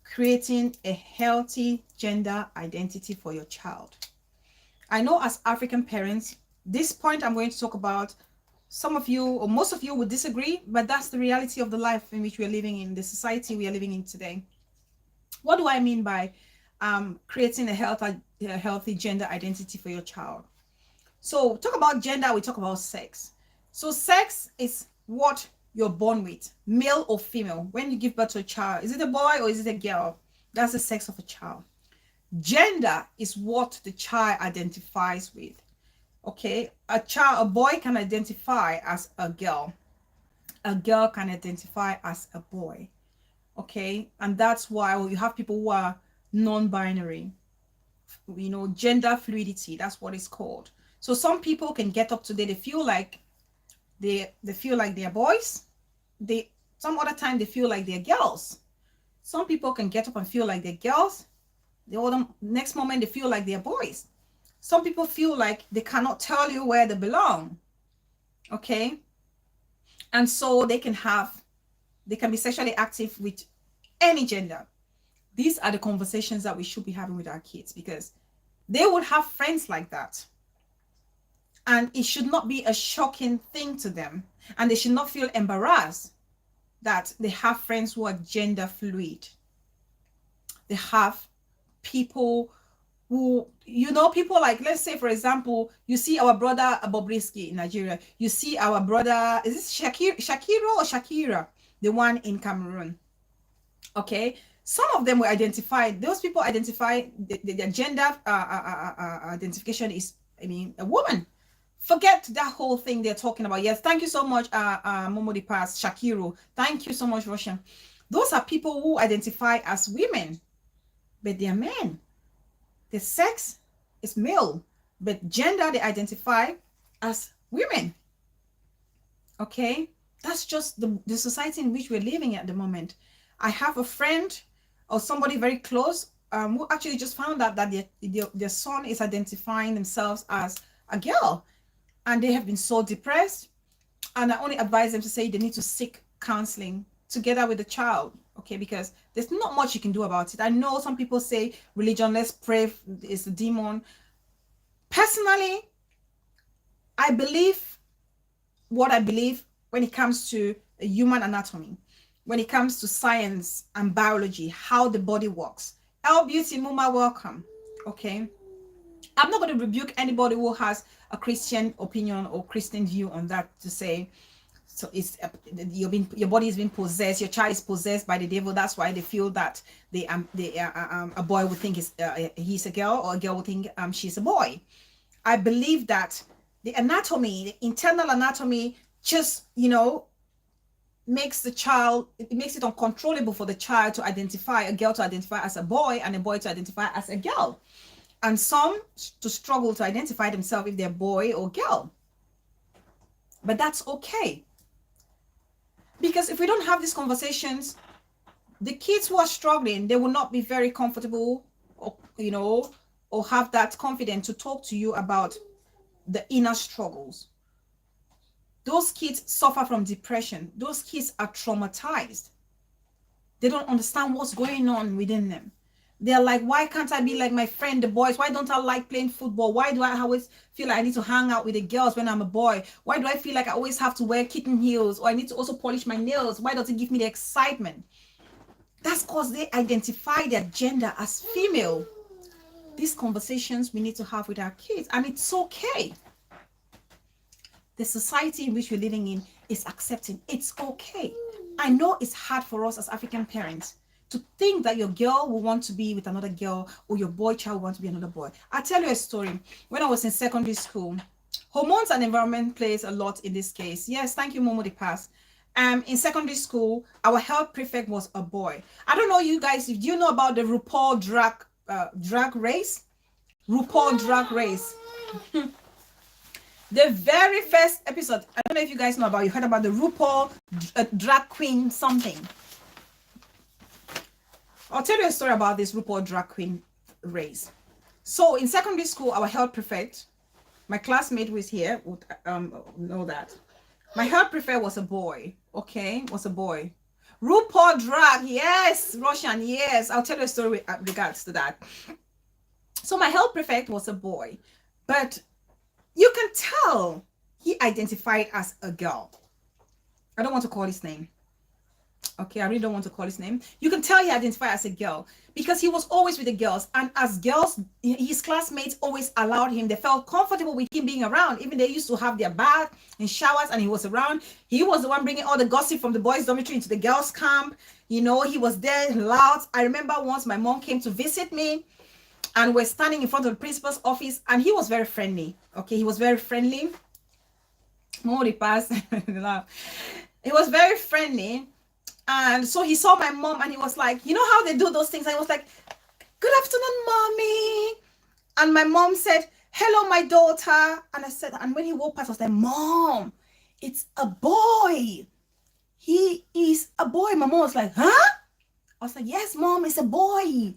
Creating a healthy gender identity for your child. I know as African parents, this point I'm going to talk about, some of you or most of you would disagree, but that's the reality of the life in which we are living in, the society we are living in today. What do I mean by creating a healthy gender identity for your child? So talk about gender, we talk about sex. So sex is what you're born with, male or female. When you give birth to a child, is it a boy or is it a girl? That's the sex of a child. Gender is what the child identifies with. Okay, a boy can identify as a girl can identify as a boy. Okay, and that's why you have people who are non-binary, you know, gender fluidity, that's what it's called. So some people can get up today, they feel like they feel like they're boys. Some other time they feel like they're girls. Some people can get up and feel like they're girls. The next moment they feel like they're boys. Some people feel like they cannot tell you where they belong. Okay, and so they can be sexually active with any gender. These are the conversations that we should be having with our kids, because they would have friends like that. And it should not be a shocking thing to them. And they should not feel embarrassed that they have friends who are gender fluid. They have people who, you know, people like, let's say, for example, you see our brother Bobrisky in Nigeria. You see our brother, is this Shakira or Shakira? The one in Cameroon. Okay. Some of them were identified. Those people identify their gender identification is, I mean, a woman. Forget that whole thing they're talking about. Yes, thank you so much, Momodi Pass, Shakiro. Thank you so much, Russian. Those are people who identify as women, but they are men. The sex is male, but gender they identify as women. Okay, that's just the society in which we're living at the moment. I have a friend or somebody very close who actually just found out that their son is identifying themselves as a girl, and they have been so depressed. And I only advise them to say they need to seek counseling together with the child, okay, because there's not much you can do about it. I know some people say religion, let's pray, is the demon. Personally, I believe what I believe when it comes to human anatomy, when it comes to science and biology, how the body works. El Beauty Muma, welcome. Okay, I'm not going to rebuke anybody who has a Christian opinion or Christian view on that, to say, so it's your body is being possessed, your child is possessed by the devil. That's why they feel that a boy would think he's a girl, or a girl would think she's a boy. I believe that the anatomy, the internal anatomy, just, you know, makes the child, it makes it uncontrollable for the child to identify, a girl to identify as a boy and a boy to identify as a girl, and some to struggle to identify themselves if they're boy or girl. But that's okay, because if we don't have these conversations, the kids who are struggling, they will not be very comfortable, or, you know, or have that confidence to talk to you about the inner struggles. Those kids suffer from depression. Those kids are traumatized. They don't understand what's going on within them. They're like, why can't I be like my friend, the boys? Why don't I like playing football? Why do I always feel like I need to hang out with the girls when I'm a boy? Why do I feel like I always have to wear kitten heels, or I need to also polish my nails? Why does it give me the excitement? That's because they identify their gender as female. These conversations we need to have with our kids, and it's okay. The society in which we're living in is accepting. It's okay. I know it's hard for us as African parents to think that your girl will want to be with another girl, or your boy child will want to be another boy. I'll tell you a story. When I was in secondary school, hormones and environment plays a lot in this case. Yes, thank you, Momo the Pass. In secondary school, our health prefect was a boy. I don't know, you guys, if you know about the RuPaul drag race. RuPaul drag race. The very first episode, I don't know if you guys know about, you heard about the RuPaul drag queen something. I'll tell you a story about this RuPaul drag queen race. So in secondary school, our health prefect, my classmate who is here would know that. My health prefect was a boy, okay? Was a boy. RuPaul drag, yes, Russian, yes. I'll tell you a story with regards to that. So my health prefect was a boy, but you can tell he identified as a girl. I don't want to call his name. Okay, I really don't want to call his name. You can tell he identified as a girl because he was always with the girls. And as girls, his classmates always allowed him. They felt comfortable with him being around. Even they used to have their bath and showers and he was around. He was the one bringing all the gossip from the boys' dormitory into the girls' camp. You know, he was there loud. I remember once my mom came to visit me, and we're standing in front of the principal's office, and he was very friendly. Okay, he was very friendly. More pass. He was very friendly. And so he saw my mom and he was like, you know how they do those things? I was like, good afternoon, mommy. And my mom said, hello, my daughter. And I said, and when he walked past, I was like, Mom, it's a boy. He is a boy. My mom was like, huh? I was like, yes, Mom, it's a boy.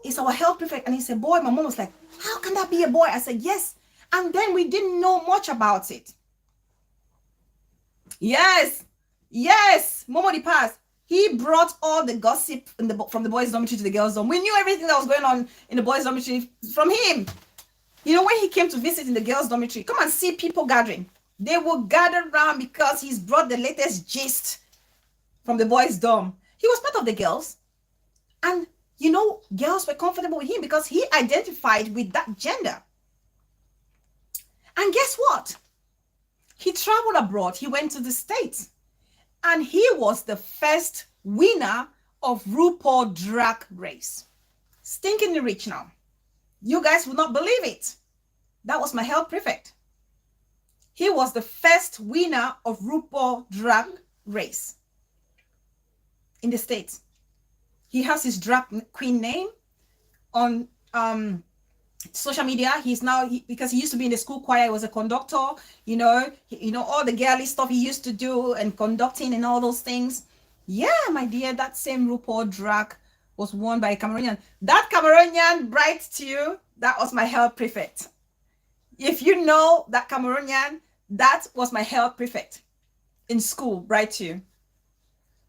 It's our health prefect. And he's a boy. My mom was like, how can that be a boy? I said, yes. And then we didn't know much about it. Yes. Yes, Momo the Pass. He brought all the gossip from the boys' dormitory to the girls' dorm. We knew everything that was going on in the boys' dormitory from him. You know, when he came to visit in the girls' dormitory, come and see people gathering. They will gather around because he's brought the latest gist from the boys' dorm. He was part of the girls. And you know, girls were comfortable with him because he identified with that gender. And guess what? He traveled abroad. He went to the States. And he was the first winner of RuPaul Drag Race. Stinkingly rich now. You guys would not believe it. That was my health prefect. He was the first winner of RuPaul Drag Race in the States. He has his drag queen name on social media. He's now, because he used to be in the school choir, he was a conductor, you know, all the girly stuff he used to do and conducting and all those things. Yeah, my dear, that same RuPaul drag was won by a Cameroonian. That Cameroonian, bright to you, that was my health prefect. If you know that Cameroonian, that was my health prefect in school, bright to you.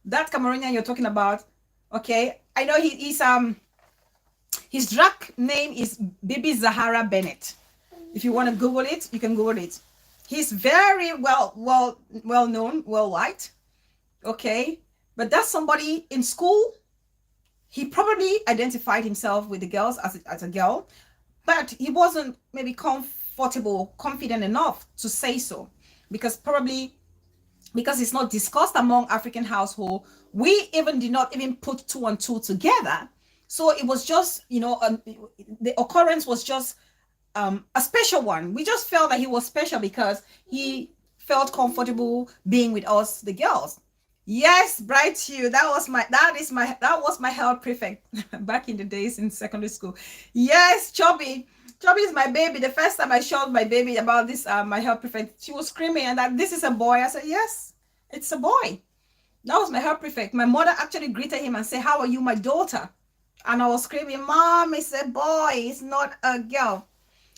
That Cameroonian you're talking about, okay, I know he's his drag name is Bibi Zahara Bennett. If you want to Google it, you can Google it. He's very well known worldwide. Okay, but that's somebody in school. He probably identified himself with the girls as a girl, but he wasn't maybe confident enough to say so, because it's not discussed among African household. We even did not even put 2 and 2 together. So it was just, you know, the occurrence was just a special one. We just felt that he was special because he felt comfortable being with us, the girls. Yes, Bright Hugh, that was my health prefect back in the days in secondary school. Yes, Chubby is my baby. The first time I showed my baby about this, my health prefect, she was screaming and that this is a boy. I said, yes, it's a boy. That was my health prefect. My mother actually greeted him and said, how are you, my daughter? And I was screaming, Mom, it's a boy, it's not a girl.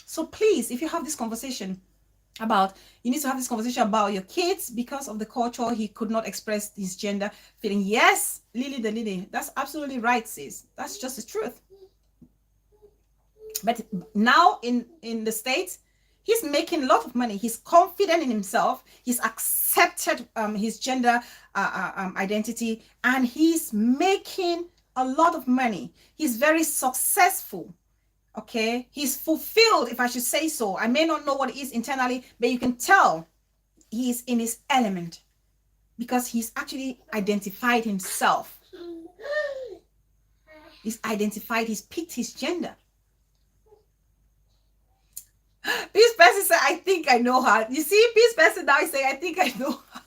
So please, if you have this conversation you need to have this conversation about your kids, because of the culture, he could not express his gender feeling. Yes, Lily, that's absolutely right, sis. That's just the truth. But now in the States, he's making a lot of money. He's confident in himself. He's accepted his gender identity, and he's making a lot of money. He's very successful. Okay, he's fulfilled, if I should say so. I may not know what it is internally, but you can tell he's in his element because he's actually identified himself. He's picked his gender. Peace person said, I think I know her. You see, Peace person now is saying, I think I know her.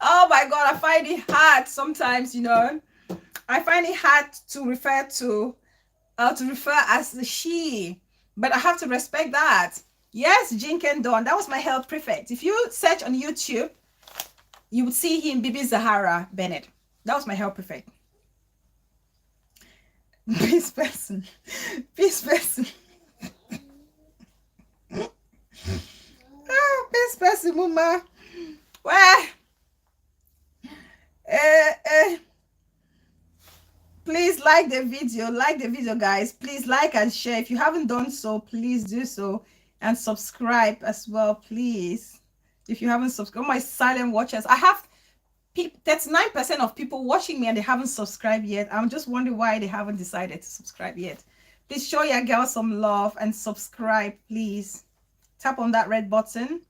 Oh my God, I find it hard sometimes, you know. I find it hard to refer as she, but I have to respect that. Yes, Jinken Dawn, that was my health prefect. If you search on YouTube, you would see him, Bibi Zahara Bennett. That was my health prefect. Peace person. Oh, peace person, Muma. Well, please like the video, guys. Please like and share. If you haven't done so, please do so, and subscribe as well, please. If you haven't subscribed, my silent watchers, I have 39% of people watching me and they haven't subscribed yet. I'm just wondering why they haven't decided to subscribe yet. Please show your girl some love and subscribe, please. Tap on that red button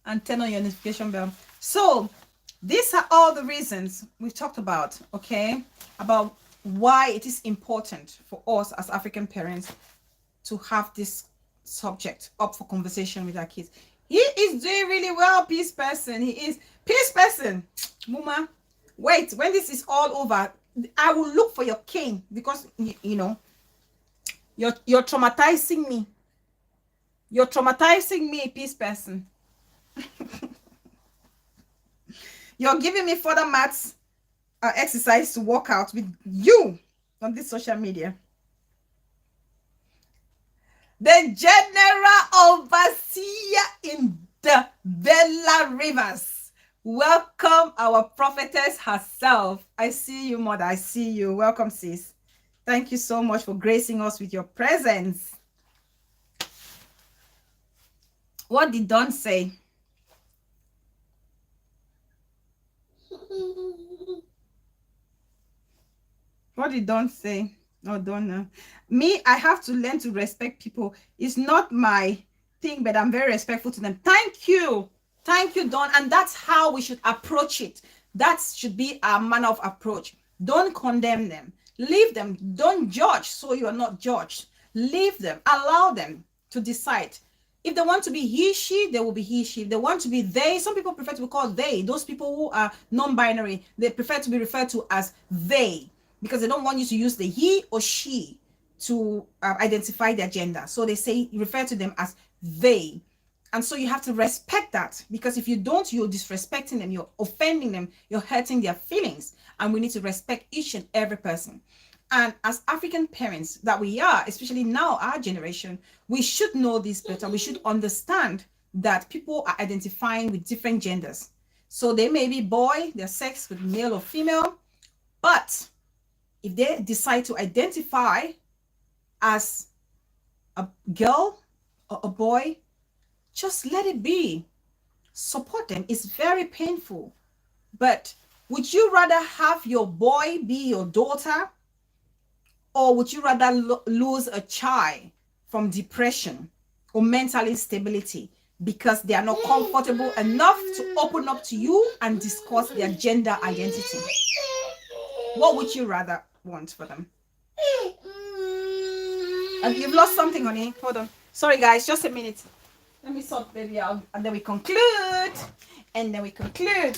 and turn on your notification bell. So these are all the reasons we've talked about, okay, about why it is important for us as African parents to have this subject up for conversation with our kids. He is doing really well, peace person. He is peace person. Muma, wait, when this is all over, I will look for your cane, because you know you're traumatizing me. You're traumatizing me, peace person. You're giving me further maths exercise to work out with you on this social media. The General Overseer in the Bella Rivers. Welcome our prophetess herself. I see you, mother. I see you. Welcome, sis. Thank you so much for gracing us with your presence. What did Don say? What did Don say? Oh, Don. Me, I have to learn to respect people. It's not my thing, but I'm very respectful to them. Thank you. Thank you, Don. And that's how we should approach it. That should be our manner of approach. Don't condemn them. Leave them. Don't judge so you are not judged. Leave them. Allow them to decide. If they want to be he, she, they will be he, she. If they want to be they, some people prefer to be called they. Those people who are non-binary, they prefer to be referred to as they because they don't want you to use the he or she to identify their gender. So they say, refer to them as they. And so you have to respect that, because if you don't, you're disrespecting them, you're offending them, you're hurting their feelings. And we need to respect each and every person. And as African parents that we are, especially now our generation, we should know this better. We should understand that people are identifying with different genders. So they may be boy, their sex with male or female, but if they decide to identify as a girl or a boy, just let it be. Support them. It's very painful. But would you rather have your boy be your daughter? Or would you rather lose a child from depression or mental instability because they are not comfortable enough to open up to you and discuss their gender identity? What would you rather want for them? And you've lost something, honey. Hold on. Sorry, guys. Just a minute. Let me sort baby out. And then we conclude. And then we conclude.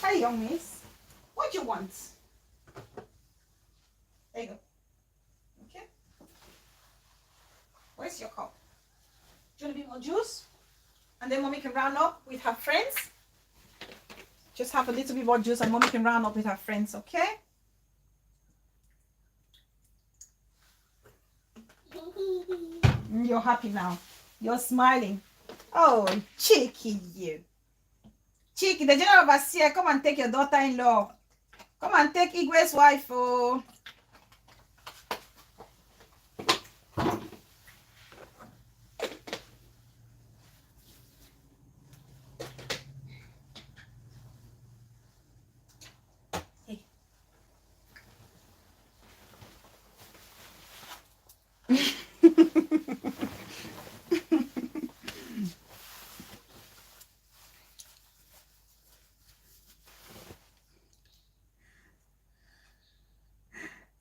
Hey, young miss. What do you want? There you go. Okay. Where's your cup? Do you want a bit more juice? And then mommy can round up with her friends. Just have a little bit more juice and mommy can round up with her friends, okay? You're happy now. You're smiling. Oh, cheeky you. Cheeky, the general overseer, come and take your daughter-in-law. Come and take Igwe's wife, oh.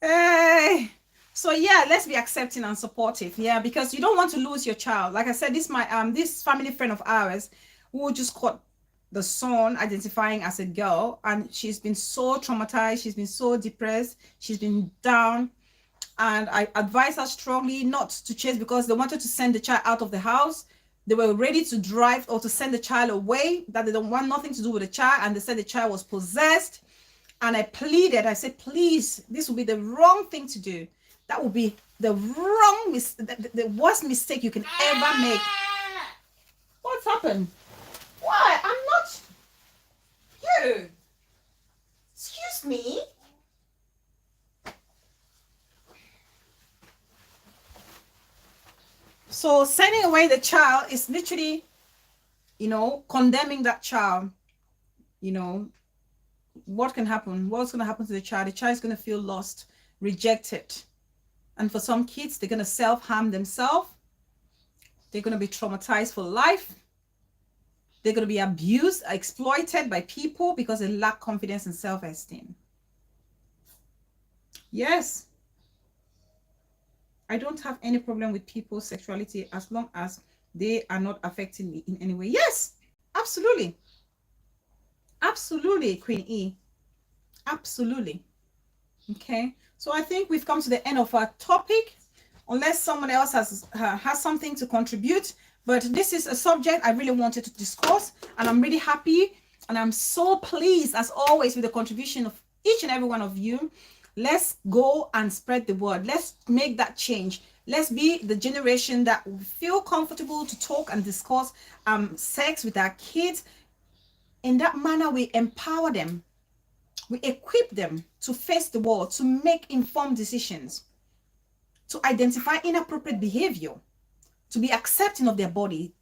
Hey. So yeah, let's be accepting and supportive. Yeah, because you don't want to lose your child. Like I said, this this family friend of ours who just caught the son identifying as a girl, and she's been so traumatized, she's been so depressed, she's been down. And I advise her strongly not to chase, because they wanted to send the child out of the house. They were ready to drive or to send the child away, that they don't want nothing to do with the child, and they said the child was possessed. And I pleaded, I said, please, this will be the wrong thing to do. That will be the wrong, the worst mistake you can ever make. What's happened? Why? I'm not you. Excuse me. So sending away the child is literally, condemning that child. What can happen? What's going to happen to the child? The child is going to feel lost, rejected. And for some kids, they're going to self-harm themselves. They're going to be traumatized for life. They're going to be abused, exploited by people because they lack confidence and self-esteem. Yes. I don't have any problem with people's sexuality as long as they are not affecting me in any way. Yes, absolutely. Absolutely, Queen E. Absolutely. Okay. So I think we've come to the end of our topic, unless someone else has something to contribute. But this is a subject I really wanted to discuss, and I'm really happy and I'm so pleased, as always, with the contribution of each and every one of you. Let's go and spread the word. Let's make that change. Let's be the generation that will feel comfortable to talk and discuss sex with our kids. In that manner, we empower them. We equip them to face the world, to make informed decisions, to identify inappropriate behavior, to be accepting of their body,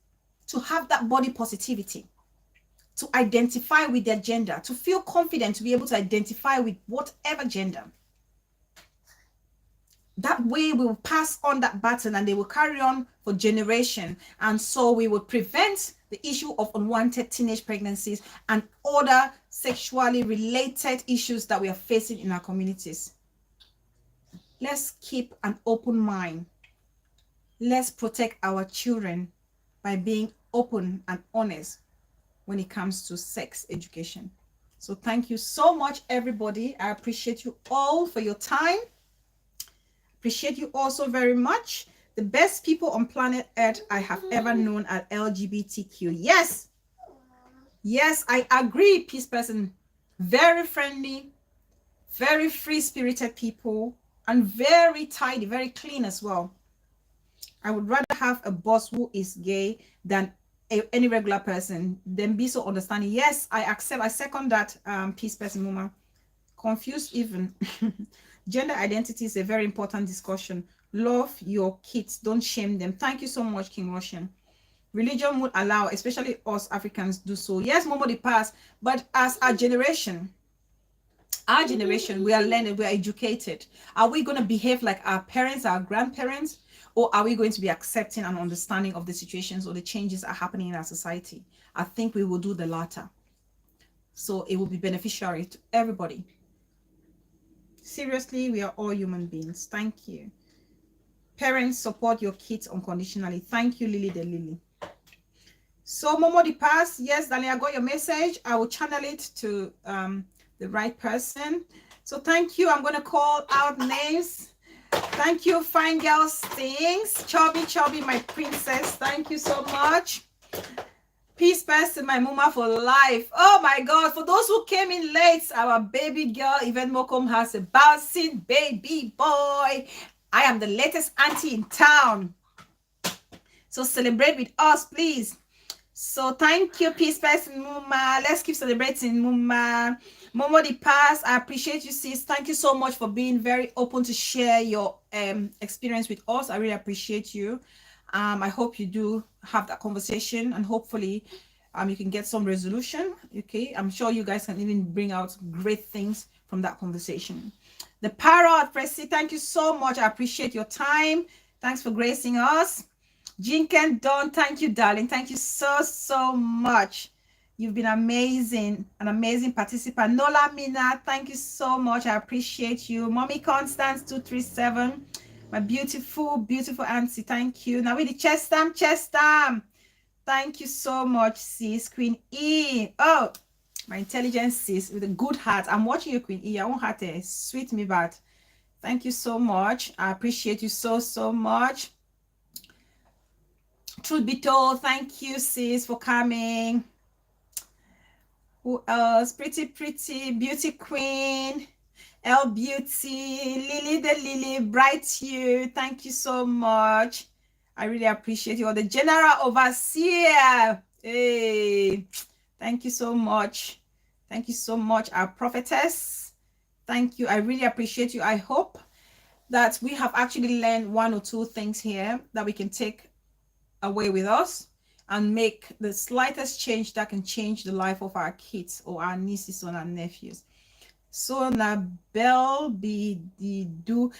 to have that body positivity. to identify with their gender, to feel confident, to be able to identify with whatever gender. That way we will pass on that baton and they will carry on for generation. And so we will prevent the issue of unwanted teenage pregnancies and other sexually related issues that we are facing in our communities. Let's keep an open mind. Let's protect our children by being open and honest when it comes to sex education. So thank you so much, everybody. I appreciate you all for your time. Appreciate you also very much. The best people on planet Earth I have ever known are LGBTQ. Yes. Yes, I agree, peace person. Very friendly, very free-spirited people, and very tidy, very clean as well. I would rather have a boss who is gay than any regular person. Then be so understanding. Yes, I accept. I second that, peace person, Mama. Confused even. Gender identity is a very important discussion. Love your kids. Don't shame them. Thank you so much, King Russian. Religion would allow, especially us Africans, do so. Yes, Momo the past, but as our generation, we are learning, we are educated. Are we going to behave like our parents, our grandparents, or are we going to be accepting and understanding of the situations or the changes that are happening in our society? I think we will do the latter. So it will be beneficial to everybody. Seriously, we are all human beings. Thank you. Parents, support your kids unconditionally. Thank you, Lily the Lily. So Momo the past, yes, Daniel, I got your message. I will channel it to the right person. So thank you. I'm going to call out names. Thank you, Fine Girl Stings. Chubby, my princess. Thank you so much. Peace person, my mama for life. Oh my God, for those who came in late, our baby girl, Yvette Mokom, has a bouncing baby boy. I am the latest auntie in town. So celebrate with us, please. So thank you, peace person, Muma. Let's keep celebrating, Muma. Momo the past, I appreciate you, sis. Thank you so much for being very open to share your experience with us. I really appreciate you. I hope you do have that conversation, and hopefully you can get some resolution. Okay, I'm sure you guys can even bring out great things from that conversation. The Parrot, Pressy, thank you so much. I appreciate your time. Thanks for gracing us. Jinken Dawn, thank you, darling. Thank you so much. You've been amazing, an amazing participant. Nola Mina, thank you so much. I appreciate you. Mommy Constance 237, my beautiful auntie, thank you. Now with the chest stamp. Thank you so much, sis. Queen E. Oh, my intelligent sis with a good heart. I'm watching you, Queen E. I won't have to sweet me back. Thank you so much. I appreciate you so much. Truth be told, thank you, sis, for coming. Who else? Pretty beauty queen, L Beauty, Lily the Lily, Bright You. Thank you so much. I really appreciate you. The General Overseer. Hey, thank you so much. Thank you so much, our prophetess. Thank you. I really appreciate you. I hope that we have actually learned one or two things here that we can take away with us and make the slightest change that can change the life of our kids or our nieces or our nephews. So Nabel Bididu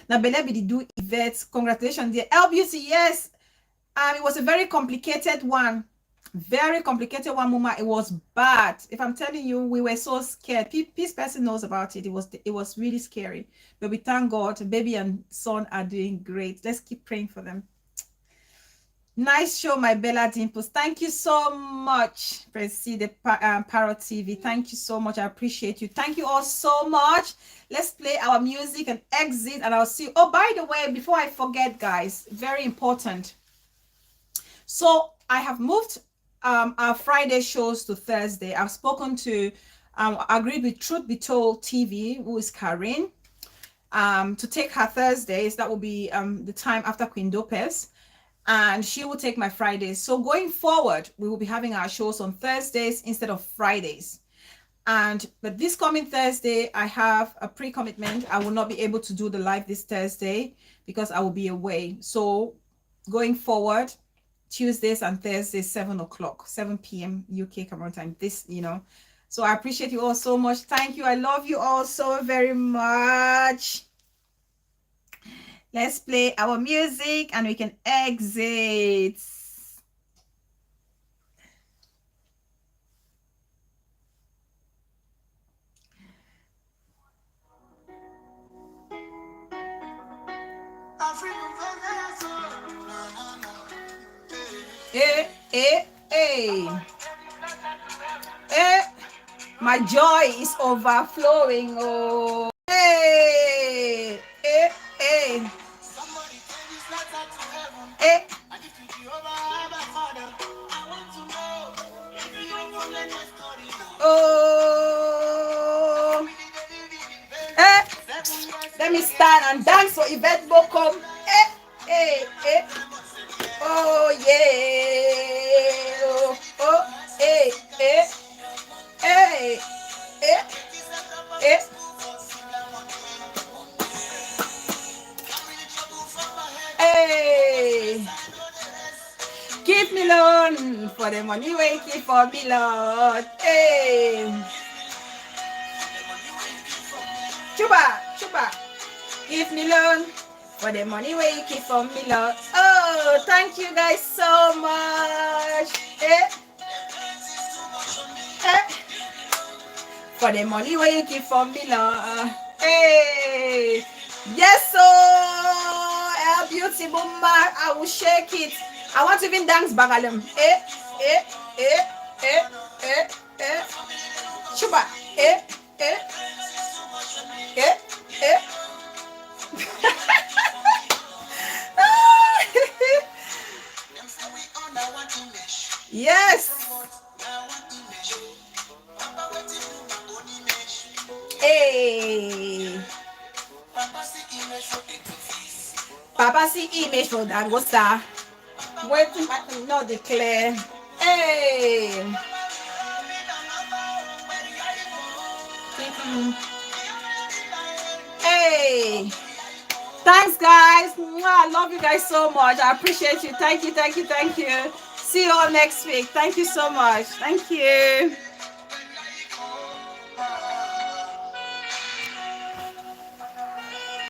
Yvette, congratulations, dear LBC. Yes, it was a very complicated one, Mama. It was bad. If I'm telling you, we were so scared. Peace person knows about it. It was really scary, but we thank God, baby and son are doing great. Let's keep praying for them. Nice show, my Bella Dimples. Thank you so much, Pressy, the Parrot TV. Thank you so much. I appreciate you. Thank you all so much. Let's play our music and exit, and I'll see you. Oh, by the way, before I forget, guys, very important. So I have moved our Friday shows to Thursday. I've spoken to, agreed with Truth Be Told TV, who is Karen, to take her Thursdays. That will be the time after Queen Dopez. And she will take my Fridays. So going forward, we will be having our shows on Thursdays instead of Fridays. But this coming Thursday, I have a pre-commitment. I will not be able to do the live this Thursday because I will be away. So going forward, Tuesdays and Thursdays, 7 o'clock, 7 p.m. UK Cameroon time. This, So I appreciate you all so much. Thank you. I love you all so very much. Let's play our music and we can exit. Hey, hey, hey. Hey. My joy is overflowing. Oh, hey, hey, hey. Hey. Oh, hey. Let me stand and dance for Yvette Bocom. Hey, hey, hey. Oh, yeah. Oh, oh, hey, hey, hey, hey, hey. Hey, give me loan for the money waiting for me, Lord. Hey, chuba, chuba, give me loan for the money waiting for me, Lord. Oh, thank you guys so much. Hey, hey, for the money waiting for me, Lord. Hey, yes, so beautiful man, I will shake it. I want to even dance bagalum. Eh, eh, eh, eh, eh, eh. Chuba. Eh, eh, eh, eh. Yes. Hey. Papa see image for that go star. Wait, not declare. Hey. Hey. Thanks, guys. I love you guys so much. I appreciate you. Thank you, thank you, thank you. See you all next week. Thank you so much. Thank you.